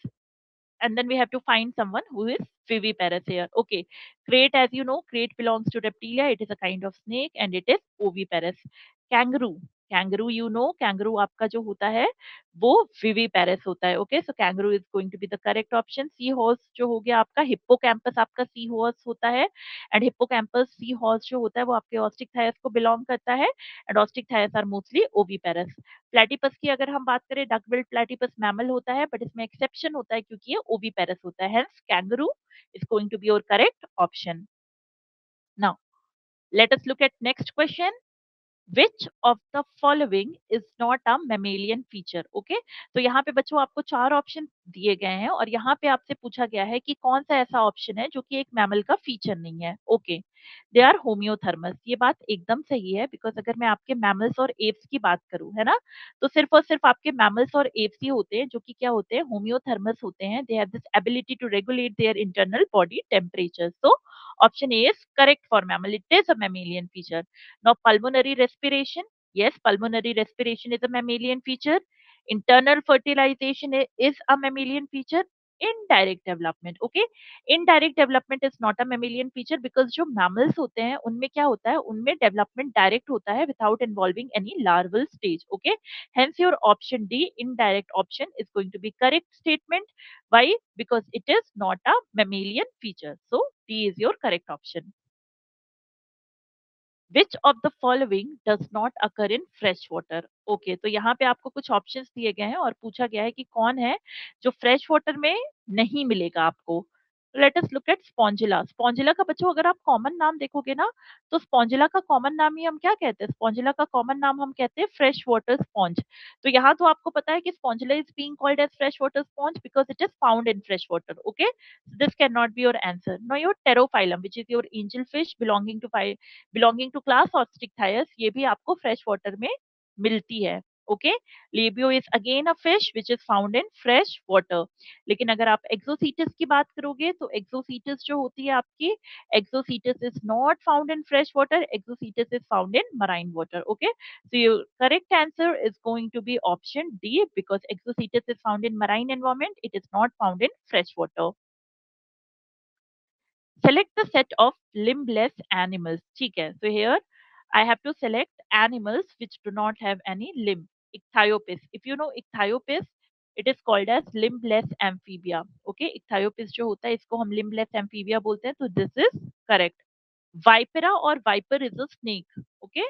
and then we have to find someone who is viviparous here. Okay, crate, as you know, crate belongs to reptilia. It is a kind of snake and it is oviparous. Kangaroo, kangaroo, you know, kangaroo आपका जो होता है वो viviparous होता है. Okay, so kangaroo is going to be the correct option. Seahorse जो हो गया आपका, hippocampus आपका seahorse होता है, and hippocampus seahorse जो होता है वो आपके ostricthyes को belong करता है, and ostricthyes are mostly oviparous. Platypus की अगर हम बात करें, डक बिल्ड प्लेटिपस मैमल होता है, बट इसमें एक्सेप्शन होता है क्योंकि ये ओविपेरस होता है. Hence kangaroo is going to be your correct option. Now let us look at next question. Which of the following is not a mammalian feature? Okay, तो यहाँ पे बच्चों आपको चार ऑप्शन दिए गए हैं और यहाँ पे आपसे पूछा गया है कि कौन सा ऐसा ऑप्शन है जो कि एक मैमल का फीचर नहीं है. Okay, they are homeothermous. ये बात एकदम सही है, बिकॉज अगर मैं आपके मैमल्स और एप्स की बात करूं, है ना, तो सिर्फ और सिर्फ आपके मैमल्स और एप्स ही होते हैं जो कि क्या होते हैं, होम्योथर्मस होते हैं. They have this ability to regulate their internal body temperature. So option A is correct for mammal. It is a mammalian feature. Now, pulmonary respiration. Yes, pulmonary respiration is a mammalian feature. Internal fertilization is a mammalian feature. Indirect development. Okay, indirect development is not a mammalian feature because जो mammals होते हैं उनमें क्या होता है, उनमें development direct होता है without involving any larval stage. Okay, hence your option D, indirect option, is going to be correct statement. Why? Because it is not a mammalian feature. So D is your correct option. Which of the following does not occur in fresh water? Okay, तो यहाँ पे आपको कुछ options दिए गए हैं और पूछा गया है कि कौन है जो फ्रेश वाटर में नहीं मिलेगा आपको. Late us look eight Spongilla. Spongilla का बच्चों अगर आप कॉमन नाम देखोगे ना, तो स्पॉन्जिला का कॉमन नाम ही हम क्या कहते हैं, स्पॉन्जिला का कॉमन नाम हम कहते हैं फ्रेश वाटर स्पॉन्ज. तो यहाँ तो आपको पता है कि Spongilla is being called as fresh water sponge because it is found in fresh water. Okay, this can not be your answer. No, your Pterophyllum which is your angel fish belonging to class Osteichthyes, ये भी आपको fresh water में मिलती है. ओके, Labeo is again a fish which is found in fresh water. लेकिन अगर आप एक्सोसीटस की बात करोगे तो एक्सोसीटस जो होती है आपकी, Exocoetus is not found in fresh water, Exocoetus is found in marine water. Okay, so your correct answer is going to be option D because Exocoetus is found in marine environment, it is not found in fresh water. Select the set of limbless animals. ठीक है, so here I have to select animals which do not have any limb. Ichthyopus. If you know ichthyopus, it is called as limbless amphibia. Okay, Ichthyophis जो होता है इसको हम limbless amphibia बोलते हैं, तो दिस इज करेक्ट. वाइपरा और viper is a snake. Okay,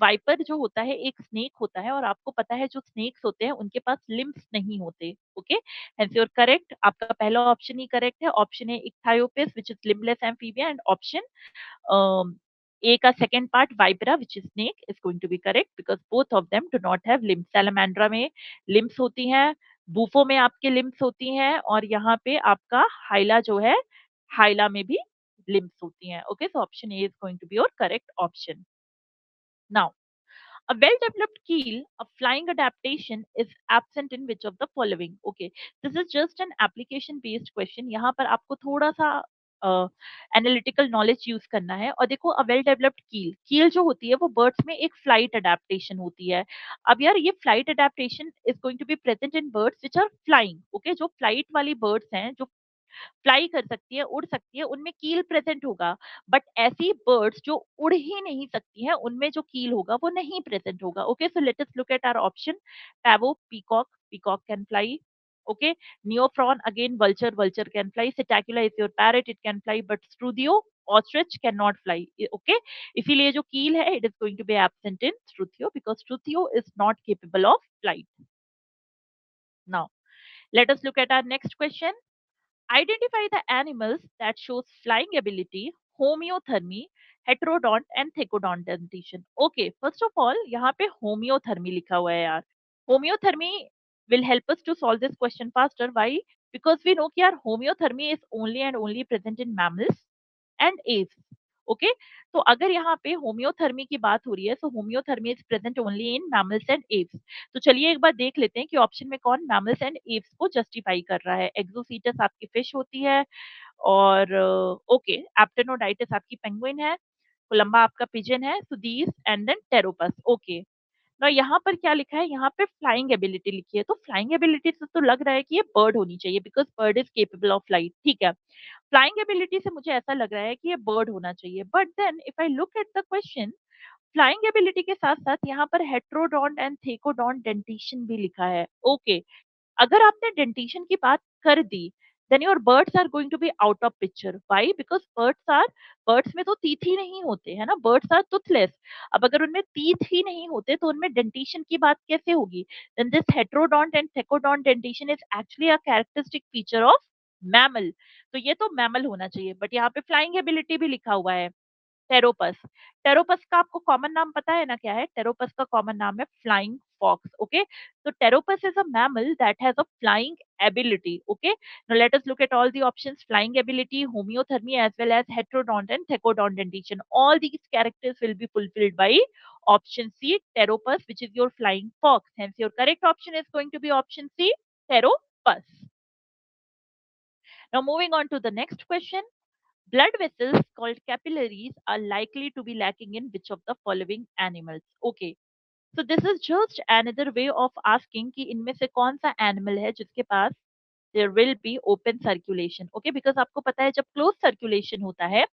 viper जो होता है एक स्नेक होता है, और आपको पता है जो स्नेक्स होते हैं उनके पास लिम्ब्स नहीं होते. ओके, हेंस योर करेक्ट, आपका पहला ऑप्शन ही करेक्ट है. ऑप्शन है Ichthyophis which is limbless amphibia, and option A का second part vipera which is snake is going to be correct because both of them do not have limbs. Salamandra में limbs होती हैं, bufo में आपके limbs होती हैं, और यहाँ पे आपका hyla जो है, hyla में भी limbs होती हैं. Okay, so option A is going to be your correct option. Now, a well-developed keel, a flying adaptation, is absent in which of the following? Okay, this is just an application-based question. यहाँ पर आपको थोड़ा सा analytical knowledge use करना है. और देखो, a well developed कील, कील जो होती है वो बर्ड्स में एक फ्लाइट अडेप्टेशन होती है. अब यार ये flight adaptation is going to be present in birds which are flying. Okay, जो फ्लाइट वाली बर्ड्स हैं, जो फ्लाई कर सकती है, उड़ सकती है, उनमें कील प्रेजेंट होगा. बट ऐसी बर्ड्स जो उड़ ही नहीं सकती हैं, उनमें जो कील होगा वो नहीं प्रेजेंट होगा. Okay, so let us look at our option. Pavo, peacock, peacock can fly. Okay, neophron, again vulture, vulture can fly. Cetacula is your parrot, it can fly, but struthio, ostrich cannot fly. Okay, इसीलिए जो कील है it is going to be absent in struthio because struthio is not capable of flight. Now let us look at our next question. Identify the animals that shows flying ability, homeothermy, heterodont and thecodont dentition. Okay, first of all, यहाँ पे homeothermy लिखा हुआ है यार. Homeothermy will help us to solve this question faster. Why? Because we know कि यार homeothermy is only and only present in mammals and apes. Okay, तो अगर यहाँ पे होम्योथर्मी की बात हो रही है, तो होम्योथर्मी is present only in mammals and apps. तो चलिए एक बार देख लेते हैं कि ऑप्शन में कौन मैमल्स एंड एप्स को जस्टिफाई कर रहा है. एक्सोसीटस आपकी फिश होती है, और ओके, एप्टेनोडाइटिस आपकी पेंगुइन है, कोलंबा आपका पिजन है, सो दीस एंड देन टेरोपस. ओके, ना यहाँ पर क्या लिखा है, यहाँ पे फ्लाइंग एबिलिटी लिखी है, तो फ्लाइंग एबिलिटी से तो लग रहा है कि ये बर्ड होनी चाहिए because bird is capable of flight. ठीक है, फ्लाइंग एबिलिटी से मुझे ऐसा लग रहा है कि ये बर्ड होना चाहिए. But then if I look at the question, flying ability के साथ साथ यहाँ पर हेट्रोडॉन्ट एंड थेकोडॉन्ट डेंटिशन भी लिखा है. ओके, अगर आपने डेंटिशन की बात कर दी, then your birds are going to be out of picture. Why? Because birds में तो तीत ही नहीं होते है ना, बर्ड्स आर टूथलेस. अब अगर उनमें तीत ही नहीं होते तो उनमें डेंटिशन की बात कैसे होगी? Then this heterodont and thecodont dentition is actually a characteristic feature of mammal. तो ये तो मैमल होना चाहिए, बट यहाँ पे फ्लाइंग एबिलिटी भी लिखा हुआ है. टेरोपस, टेरोपस का आपको कॉमन नाम पता है ना क्या है? टेरोपस का कॉमन नाम है flying fox. Okay, so pteropus is a mammal that has a flying ability. Okay, now let us look at all the options. Flying ability, homeothermy, as well as heterodont and thecodont dentition. All these characters will be fulfilled by option C, Pteropus, which is your flying fox. Hence your correct option is going to be option C, Pteropus. Now moving on to the next question. Blood vessels called capillaries are likely to be lacking in which of the following animals? Okay, so this is just another way of asking कि इनमें से कौन सा animal है जिसके पास there will be open circulation. Okay, because आपको पता है जब क्लोज सर्कुलेशन होता है,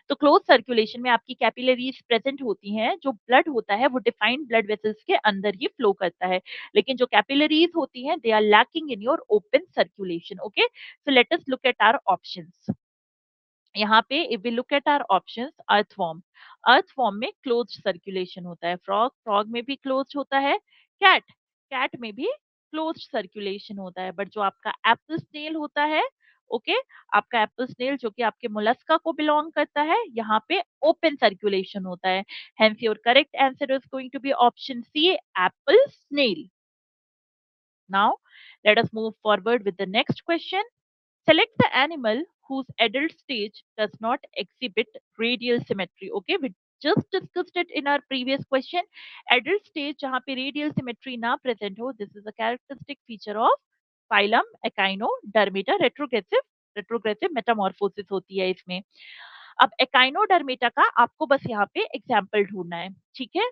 तो क्लोज सर्कुलेशन में आपकी कैपिलरीज प्रेजेंट होती हैं. जो ब्लड होता है वो डिफाइंड ब्लड वेसल्स के अंदर ही फ्लो करता है, लेकिन जो कैपिलरीज होती हैं they are lacking in your open circulation. Okay, so let us look at our options. यहाँ पे if we look at our options, earthworm, earthworm में क्लोज्ड सर्कुलेशन होता है. फ्रॉग, फ्रॉग में भी क्लोज्ड होता है. कैट, कैट में भी क्लोज्ड सर्कुलेशन होता है. बट जो आपका एप्पल स्नेल होता है, ओके, आपका एप्पल स्नेल जो कि आपके मोलस्का को बिलोंग करता है, यहाँ पे ओपन सर्कुलेशन होता है. Hence your correct answer is going to be option C, apple snail. Now let us move forward with the next question. Select the animal whose adult stage does not exhibit radial symmetry. Okay, we just discussed it in our previous question. Adult stage जहाँ पे radial symmetry ना present हो, this is a characteristic feature of phylum Echinodermata. retrogressive metamorphosis होती है इसमें. अब Echinodermata का आपको बस यहाँ पे एग्जाम्पल ढूंढना है. ठीक है,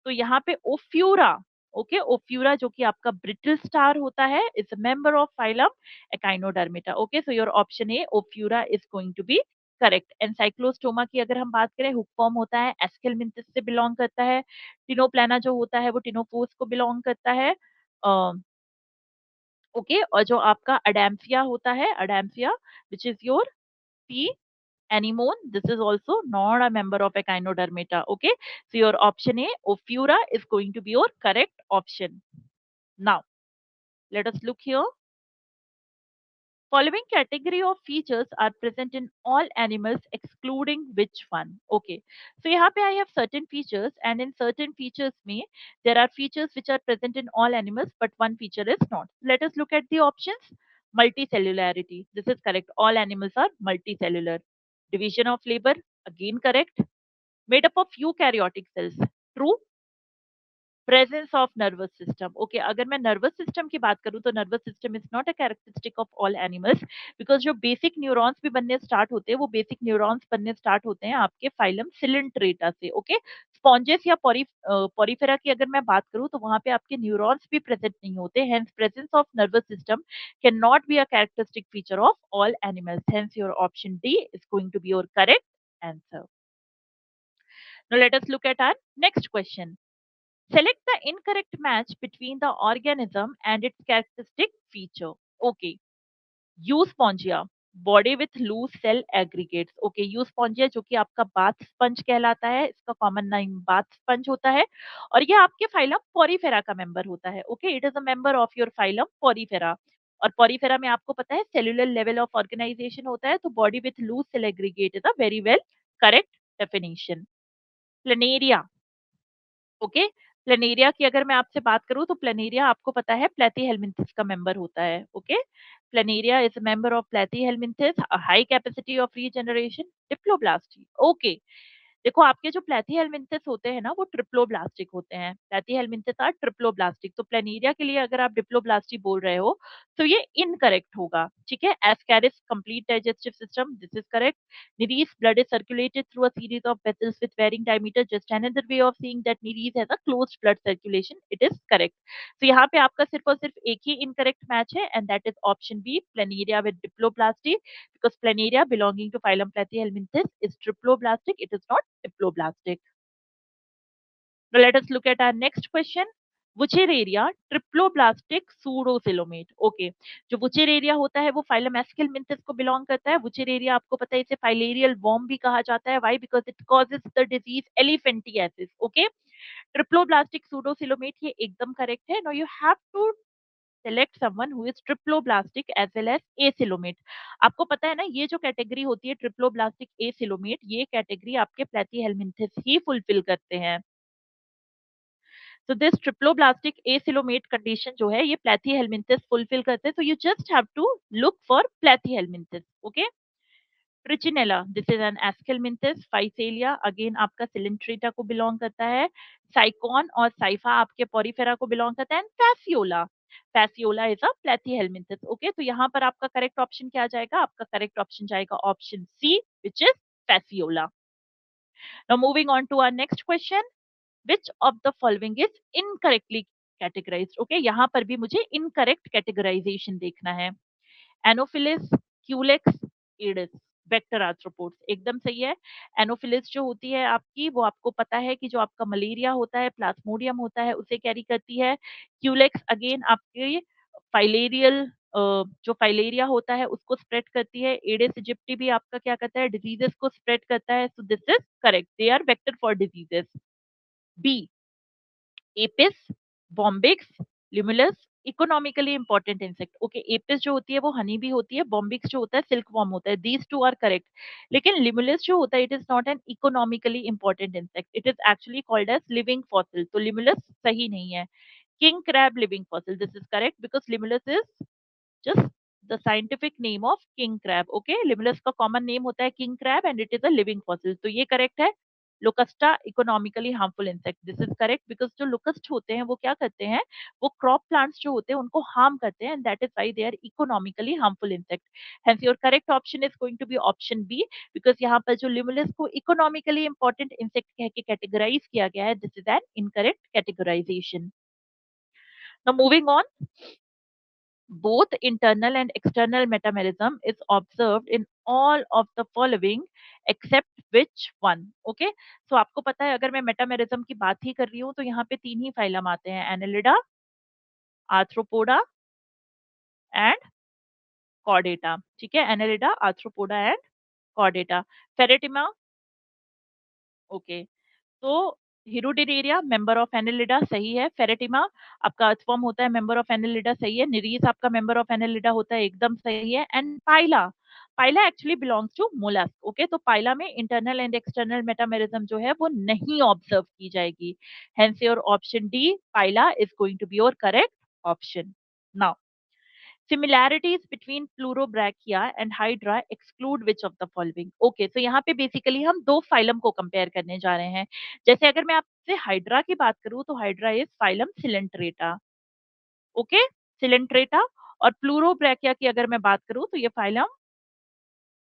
तो यहाँ पे ओफ्यूरा, ओके, ओफ्यूरा जो कि आपका ब्रिटल स्टार होता है, is a member of phylum Echinodermata. Okay, so your option A, ophiura, is going to be correct. एनसाइक्लोस्टोमा की अगर हम बात करें, हुक फॉर्म होता है, एस्केलमिंथिस से बिलोंग करता है. टिनोप्लाना जो होता है वो टिनोफोर्स को बिलोंग करता है. ओके, और जो आपका अडैम्फिया होता है, Adamsia which is your sea anemone, this is also not a member of echinodermata. Okay, so your option A, Ophiura, is going to be your correct option. Now let us look here. Following category of features are present in all animals excluding which one? Okay, so यहाँ पे I have certain features, and in certain features में there are features which are present in all animals but one feature is not. Let us look at the options. Multicellularity, this is correct, all animals are multicellular. Division of labor, again correct. Made up of eukaryotic cells, true. Presence of nervous system, okay, अगर मैं nervous system की बात करूं तो nervous system is not a characteristic of all animals, because जो basic neurons भी बनने start होते हैं वो बेसिक न्यूरॉन्स बनने स्टार्ट होते हैं आपके फाइलम सिलेंट्रेटा से। ओके, स्पॉन्जेस या पॉरीफेरा की अगर मैं बात करूं तो वहां पे आपके न्यूरॉन्स भी प्रेजेंट नहीं होते, hence presence of nervous system can not be a characteristic feature of all animals, hence your option D is going to be your correct answer. Now let us look at our next question. Select the incorrect match between the organism and its characteristic feature. Okay. Euspongia, body with loose cell aggregates. Okay, Euspongia जो कि आपका bath sponge कहलाता है, इसका common नाम bath sponge होता है और ये आपके फाइलम पॉरीफेरा का मेंबर होता है। Okay, it is a member of your phylum Porifera. और पॉरीफेरा में आपको पता है सेलुलर लेवल ऑफ ऑर्गेनाइजेशन होता है, तो body with loose cell aggregate is a very well correct definition. Planaria, okay, planaria की अगर मैं आपसे बात करूं तो प्लेनेरिया आपको पता है प्लेथीहेल्मिंथेस का मेंबर होता है। Okay, Planaria is a member of Platyhelminthes, high capacity of regeneration, diploblast. Okay, देखो आपके जो प्लेथीहेल्मिंथेस होते हैं ना वो ट्रिप्लोब्लास्टिक होते हैं, प्लेथीहेल्मिंथेस आर ट्रिप्लोब्लास्टिक, तो प्लेनेरिया के लिए अगर आप डिप्लोब्लास्टी बोल रहे हो तो ये इनकरेक्ट होगा। ठीक है, Ascaris complete digestive system, this is correct. Nere's blood is circulated through a series of vessels with varying diameter, just another way of seeing that Nere's has a closed blood circulation, it is correct. तो यहाँ पे आपका सिर्फ और सिर्फ एक ही incorrect match है, and that is option B, planaria with diploblasty, because planaria belonging to phylum Platyhelminthes is triploblastic, it is not diploblastic. Now let us look at our next question. Wuchereria triploblastic pseudocoelomate. Okay, जो wuchereria होता है वो phylum Aschelminthes को belong करता है। wuchereria आपको पता है इसे filarial worm भी कहा जाता है। Why? Because it causes the disease elephantiasis. Okay, triploblastic pseudocoelomate ये एकदम correct है। Now you have to select someone who is triploblastic as well as acoelomate. आपको पता है ना ये जो कैटेगरी होती है ट्रिप्लोब्लास्टिक एसिलोमेट, ये कैटेगरी आपके प्लेथीहेल्मिंथेस ही फुलफिल करते हैं। So this triploblastic acoelomate condition जो है ये platyhelminthes fulfill करते हैं, so you just have to look for platyhelminthes. Okay, Trichinella, this is an Aschelminthes. Physalia again आपका Coelenterata को belong करता है। Sycon और Sypha आपके Porifera को belong करता है। And Fasciola, Fasciola is a Platyhelminthes. Okay, तो यहाँ पर आपका करेक्ट ऑप्शन क्या जाएगा? आपका करेक्ट ऑप्शन जाएगा option C, which is Fasciola. Now moving on to our next question. Which of the following is incorrectly categorized? Okay, यहाँ पर भी मुझे incorrect categorization देखना है। Anopheles, Culex, Aedes, vector arthropods एकदम सही है। एनोफिलिस जो होती है आपकी वो आपको पता है कि जो आपका मलेरिया होता है, प्लाज्मोडियम होता है, उसे कैरी करती है। क्यूलेक्स अगेन आपके फाइलेरियल जो फाइलेरिया होता है उसको स्प्रेड करती है। एडिस इजिप्टी भी आपका क्या करता है? डिजीजेस को स्प्रेड करता है। So this is correct, they are vector for diseases. B, Apis, Bombyx, Limulus, economically important insect. Okay, Apis जो होती है वो हनी भी होती है, बॉम्बिक्स जो होता है सिल्क वॉर्म होता है, दीज टू आर करेक्ट। लेकिन लिमुलस जो होता है it is not an economically important insect, it is actually called as living fossil, तो लिमुलस सही नहीं है। King crab living fossil, this is correct because limulus is just the scientific name of king crab. Okay, limulus का common name होता है king crab and it is a living fossil, तो ये correct है। लोकस्टा economically harmful insect, this is correct because जो locust होते हैं वो क्या करते हैं, वो क्रॉप प्लांट्स जो होते हैं उनको हार्म करते हैं, and that is why they are economically harmful insect. Hence your correct option is going to be option B, because यहाँ पर जो लिमुलस को इकोनॉमिकली इंपॉर्टेंट इंसेक्ट कह के कैटेगराइज किया गया है, this is an incorrect categorisation. Now moving on, both internal and external metamerism is observed in all of the following except which one? Okay, so आपको पता है अगर मैं मेटामेरिज्म की बात ही कर रही हूँ तो यहाँ पे तीन ही फाइलम आते हैं, एनालिडा, आर्थ्रोपोडा एंड कॉर्डेटा, ठीक है, Annelida, arthropoda and Chordata. Pheretima, okay, तो हिरुडिनेरिया मेंबर ऑफ एनालिडा सही है। फेरेटिमा आपका अर्थवर्म होता है, मेंबर ऑफ एनालिडा सही है। निरीस आपका मेंबर ऑफ एनालिडा होता है, एकदम सही है। And pila, pila actually belongs to mollusc, okay, तो पाइला में इंटरनल एंड एक्सटर्नल मेटामेरिज्म जो है वो नहीं ऑब्जर्व की जाएगी। Hence your option D pila is going to be your correct option. Now similarities between pleurobrachia and hydra exclude which of the following? Okay, तो यहाँ पे बेसिकली हम दो फाइलम को कंपेयर करने जा रहे हैं। जैसे अगर मैं आपसे हाइड्रा की बात करूं तो hydra is phylum Coelenterata, okay, Coelenterata. और प्लूरोब्रैकिया की अगर मैं बात करूं तो ये फाइलम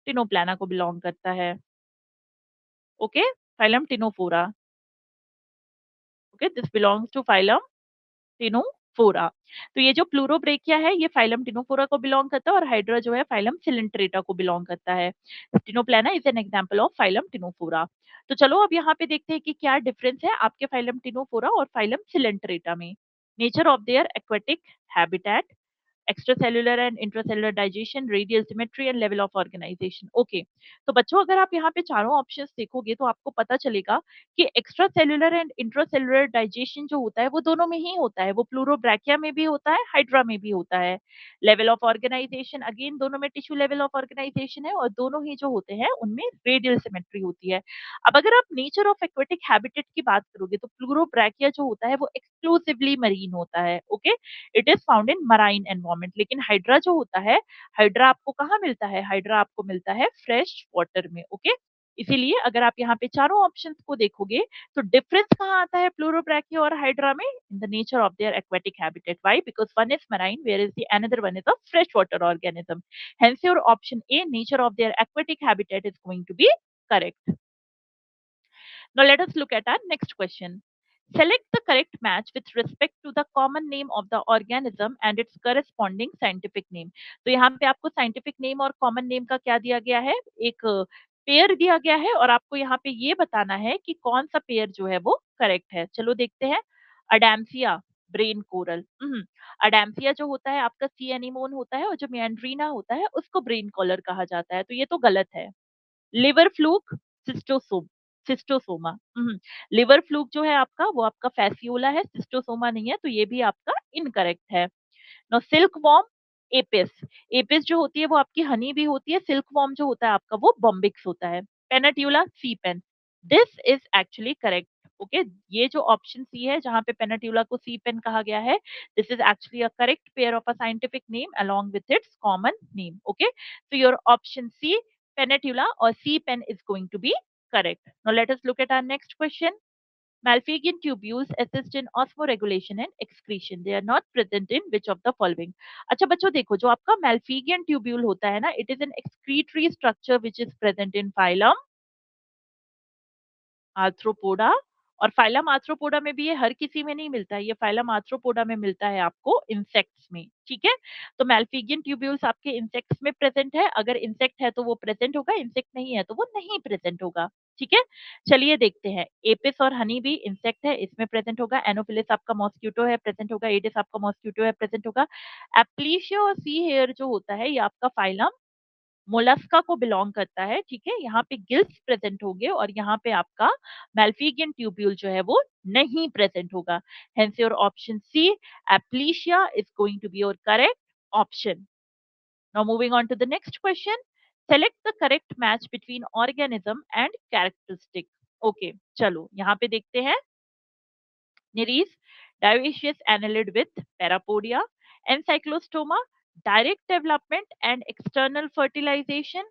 टिनोप्लाना को बिलोंग करता है, okay, phylum ctenophora, okay, this belongs to phylum Ctenophora. तो ये जो प्लूरोब्रेकिया है ये फाइलम टिनोफोरा को बिलोंग करता है और हाइड्रा जो है फाइलम सिलेंट्रेटा को बिलोंग करता है। Ctenoplana is an example of phylum Ctenophora. तो चलो अब यहाँ पे देखते हैं कि क्या डिफरेंस है आपके फाइलम टिनोफोरा और फाइलम सिलेंट्रेटा में। Nature of their aquatic habitat, extracellular and intracellular digestion, radial symmetry and level of organisation. Okay, तो बच्चों अगर आप यहाँ पे चारों ऑप्शंस देखोगे तो आपको पता चलेगा कि एक्स्ट्रासेल्युलर एंड इंट्रासेल्युलर डाइजेशन जो होता है वो दोनों में ही होता है, वो प्लूरोब्रैकिया में भी होता है, हाइड्रा में भी होता है। लेवल ऑफ ऑर्गेनाइजेशन अगेन दोनों में टिश्यू लेवल ऑफ ऑर्गेनाइजेशन है और दोनों ही जो होते हैं उनमें रेडियल सिमेट्री होती है। अब अगर आप नेचर ऑफ एक्वेटिक हैबिटेट की बात करोगे तो प्लूरोब्रैकिया जो होता है वो एक्सक्लूसिवली मरीन होता है, okay, it is found in marine environment. लेकिन हाइड्रा जो होता है, हाइड्रा आपको कहाँ मिलता है, हाइड्रा आपको मिलता है फ्रेश वाटर में, ओके। इसीलिए अगर आप यहाँ पे चारों ऑप्शंस को देखोगे तो डिफरेंस कहाँ आता है प्लूरोब्रैकिया और हाइड्रा में, in the nature of their aquatic habitat. Why? Because one is marine where is the another one is a fresh water organism. Hence your option A, nature of their aquatic habitat, is going to be correct. Now let us look at our next question. Select the correct match with respect to the common name of the organism and its corresponding scientific name. तो यहाँ पे आपको scientific name और common name का क्या दिया गया है, एक पेयर दिया गया है और आपको यहाँ पे ये बताना है कि कौन सा पेयर जो है वो करेक्ट है। चलो देखते हैं। अडैम्सिया, ब्रेन कोरल, अडैम्सिया जो होता है आपका सी एनिमोन होता है और जो मियांड्रीना होता है उसको ब्रेन कॉलर कहा जाता है, तो ये तो गलत है। Liver fluke, Schistosome, Schistosoma, liver fluke जो है आपका वो आपका फैसियोला है, सिस्टोसोमा नहीं है, तो ये भी आपका इनकरेक्ट है। No silk worm, apis, apis जो होती है वो आपकी हनी भी होती है, सिल्क वॉर्म जो होता है आपका वो बॉम्बिक्स होता है। Pennatula, sea pen, this is actually correct, okay, ये जो ऑप्शन सी है जहां पे पेनाट्यूला को सी पेन कहा गया है, this is actually a correct pair of a scientific name along with its common name, okay, so your option C, Penatula or C pen is going to be correct. Now let us look at our next question. Malpighian tubules assist in osmoregulation and excretion. They are not present in which of the following? अच्छा बच्चों देखो, जो आपका Malpighian tubule होता है ना, it is an excretory structure which is present in phylum arthropoda, और phylum arthropoda में भी ये हर किसी में नहीं मिलता है, ये फाइलम आर्थ्रोपोडा में मिलता है आपको इंसेक्ट्स में, ठीक है। तो मैल्फिगियन ट्यूब्यूल्स आपके इंसेक्ट्स में प्रेजेंट है, अगर इंसेक्ट है तो वो प्रेजेंट होगा, इंसेक्ट नहीं है तो वो नहीं प्रेजेंट होगा, ठीक है। चलिए देखते हैं, एपिस और हनी भी इंसेक्ट है, इसमें प्रेजेंट होगा। एनोफिलिस आपका मॉस्क्यूटो है, प्रेजेंट होगा। एडिस आपका मॉस्क्यूटो है, प्रेजेंट होगा। एप्लीशिया और सी हेयर जो होता है ये आपका फाइलम मोलस्का को बिलोंग करता है, ठीक है। यहाँ पे गिल्स प्रेजेंट होंगे और यहाँ पे आपका मैल्फिगियन ट्यूब्यूल जो है वो नहीं प्रेजेंट होगा। Hence your option C, Aplysia, is going to be your correct option. Now moving on to the next question, select the correct match between organism and characteristic. Okay, चलो यहाँ पे देखते हैं। Nereis, dioecious annelid with parapodia, encyclostoma, direct development and external fertilization,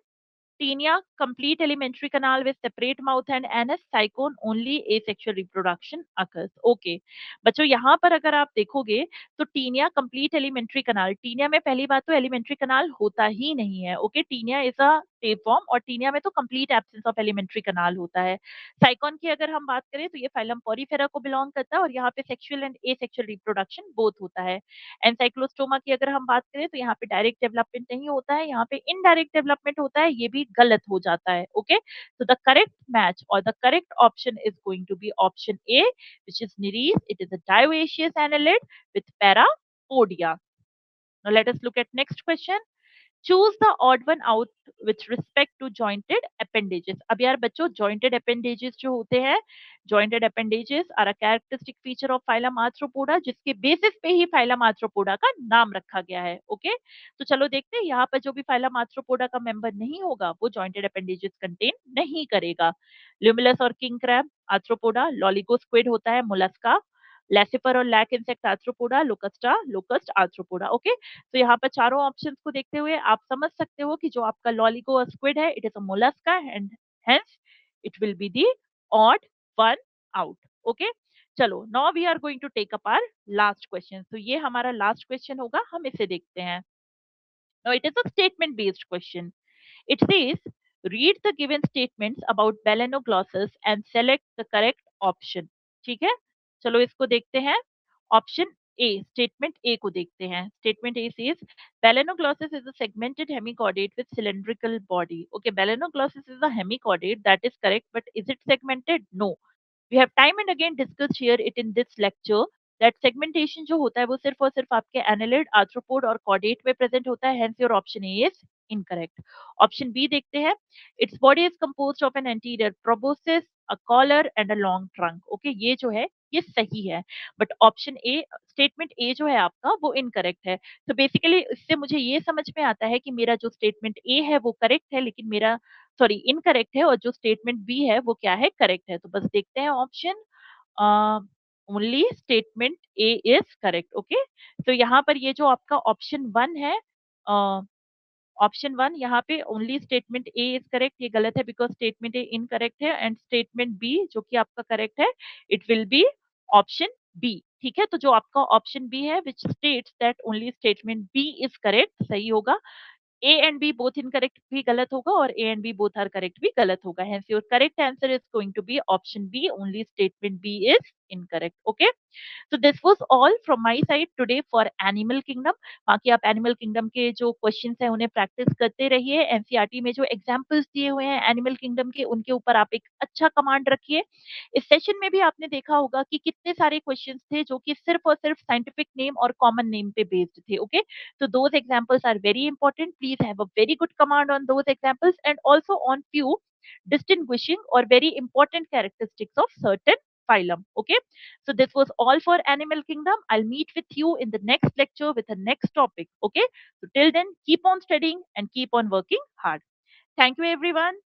Tinea, complete alimentary canal with separate mouth and anus, Cycone, only asexual reproduction occurs. Okay. बच्चों यहाँ पर अगर आप देखोगे तो taenia complete alimentary canal, taenia में पहली बात तो एलिमेंट्री कनाल होता ही नहीं है, okay, taenia is a tapeworm और टीनिया में तो complete absence of alimentary canal होता है। साइकॉन की अगर हम बात करें तो ये फाइलम पॉरीफेरा को बिलोंग करता है और यहाँ पे sexual and asexual reproduction both होता है। एनसाइक्लोस्टोमा की अगर हम बात करें तो यहाँ पे डायरेक्ट डेवलपमेंट नहीं होता है, यहाँ पे इनडायरेक्ट डेवलपमेंट होता है, ये भी गलत हो जाता है, okay. So the correct match or the correct option is going to be option A, which is Nereis. It is a dioecious annelid with parapodia. Now let us look at next question. Choose the odd one out with respect to jointed appendages. अब यार बच्चों jointed appendages जो होते हैं, jointed appendages are a characteristic feature of phylum Arthropoda जिसके basis पे ही phylum Arthropoda का नाम रखा गया है. ओके, तो चलो देखते हैं यहाँ पर जो भी phylum Arthropoda का मेंबर नहीं होगा वो jointed appendages कंटेन नहीं करेगा. Limulus और king crab Arthropoda, Loligosquid होता है mollusca, Lacifer और lac insect Arthropoda, Locusta, locust Arthropoda. Okay, तो यहाँ पर चारों ऑप्शंस को देखते हुए आप समझ सकते हो कि जो आपका लॉलिगो स्क्विड है it is a Mollusca and hence it will be the odd one out. Okay, चलो now we are going to take up our last question. तो ये हमारा लास्ट क्वेश्चन होगा, हम इसे देखते हैं. Now it is a statement based question. It says, read the given statements about Balanoglossus and select the correct option. ठीक है, चलो इसको देखते हैं. ऑप्शन ए, स्टेटमेंट ए को देखते हैं. Statement A says Balanoglossus is a segmented hemichordate with cylindrical body. Okay, Balanoglossus is a hemichordate, that is correct, but is it segmented? No. We have time and again discussed here it in this lecture that segmentation जो होता है वो सिर्फ और सिर्फ आपके annelid, arthropod और chordate में present होता है. Hence your option A is incorrect. Option B देखते हैं. Its body is composed of an anterior proboscis, a collar and a long trunk. Okay, ये जो है ये सही है. But option A, statement A जो है आपका वो इनकरेक्ट है. तो बेसिकली इससे मुझे ये समझ में आता है कि मेरा जो स्टेटमेंट ए है वो करेक्ट है, लेकिन मेरा सॉरी इनकरेक्ट है, और जो स्टेटमेंट बी है वो क्या है, करेक्ट है. तो बस देखते हैं option, only statement A is correct. Okay, तो यहाँ पर ये जो आपका ऑप्शन वन है, ऑप्शन वन यहाँ पे only statement A is correct, ये गलत है बिकॉज स्टेटमेंट ए इनकरेक्ट है. एंड स्टेटमेंट बी जो कि आपका करेक्ट है it will be option B. ठीक है, तो जो आपका ऑप्शन बी है which states that only statement B is correct सही होगा. A and B both incorrect भी गलत होगा और A and B both are correct भी गलत होगा. Hence your correct answer is going to be option B. Only statement B is incorrect. Okay. So this was all from my side today for Animal Kingdom. बाकी आप Animal Kingdom के जो questions हैं उन्हें practice करते रहिए. NCERT में जो examples दिए हुए हैं Animal Kingdom के उनके ऊपर आप एक अच्छा command रखिए. इस सेशन में भी आपने देखा होगा कि कितने सारे क्वेश्चंस थे जो कि सिर्फ और सिर्फ scientific name or common name पे बेस्ड थे. Okay, so those examples are very important. Please have a very good command on those examples and also on few distinguishing or very important characteristics of certain phylum. Okay, so this was all for Animal Kingdom. I'll meet with you in the next lecture with the next topic. Okay, so till then keep on studying and keep on working hard. Thank you everyone.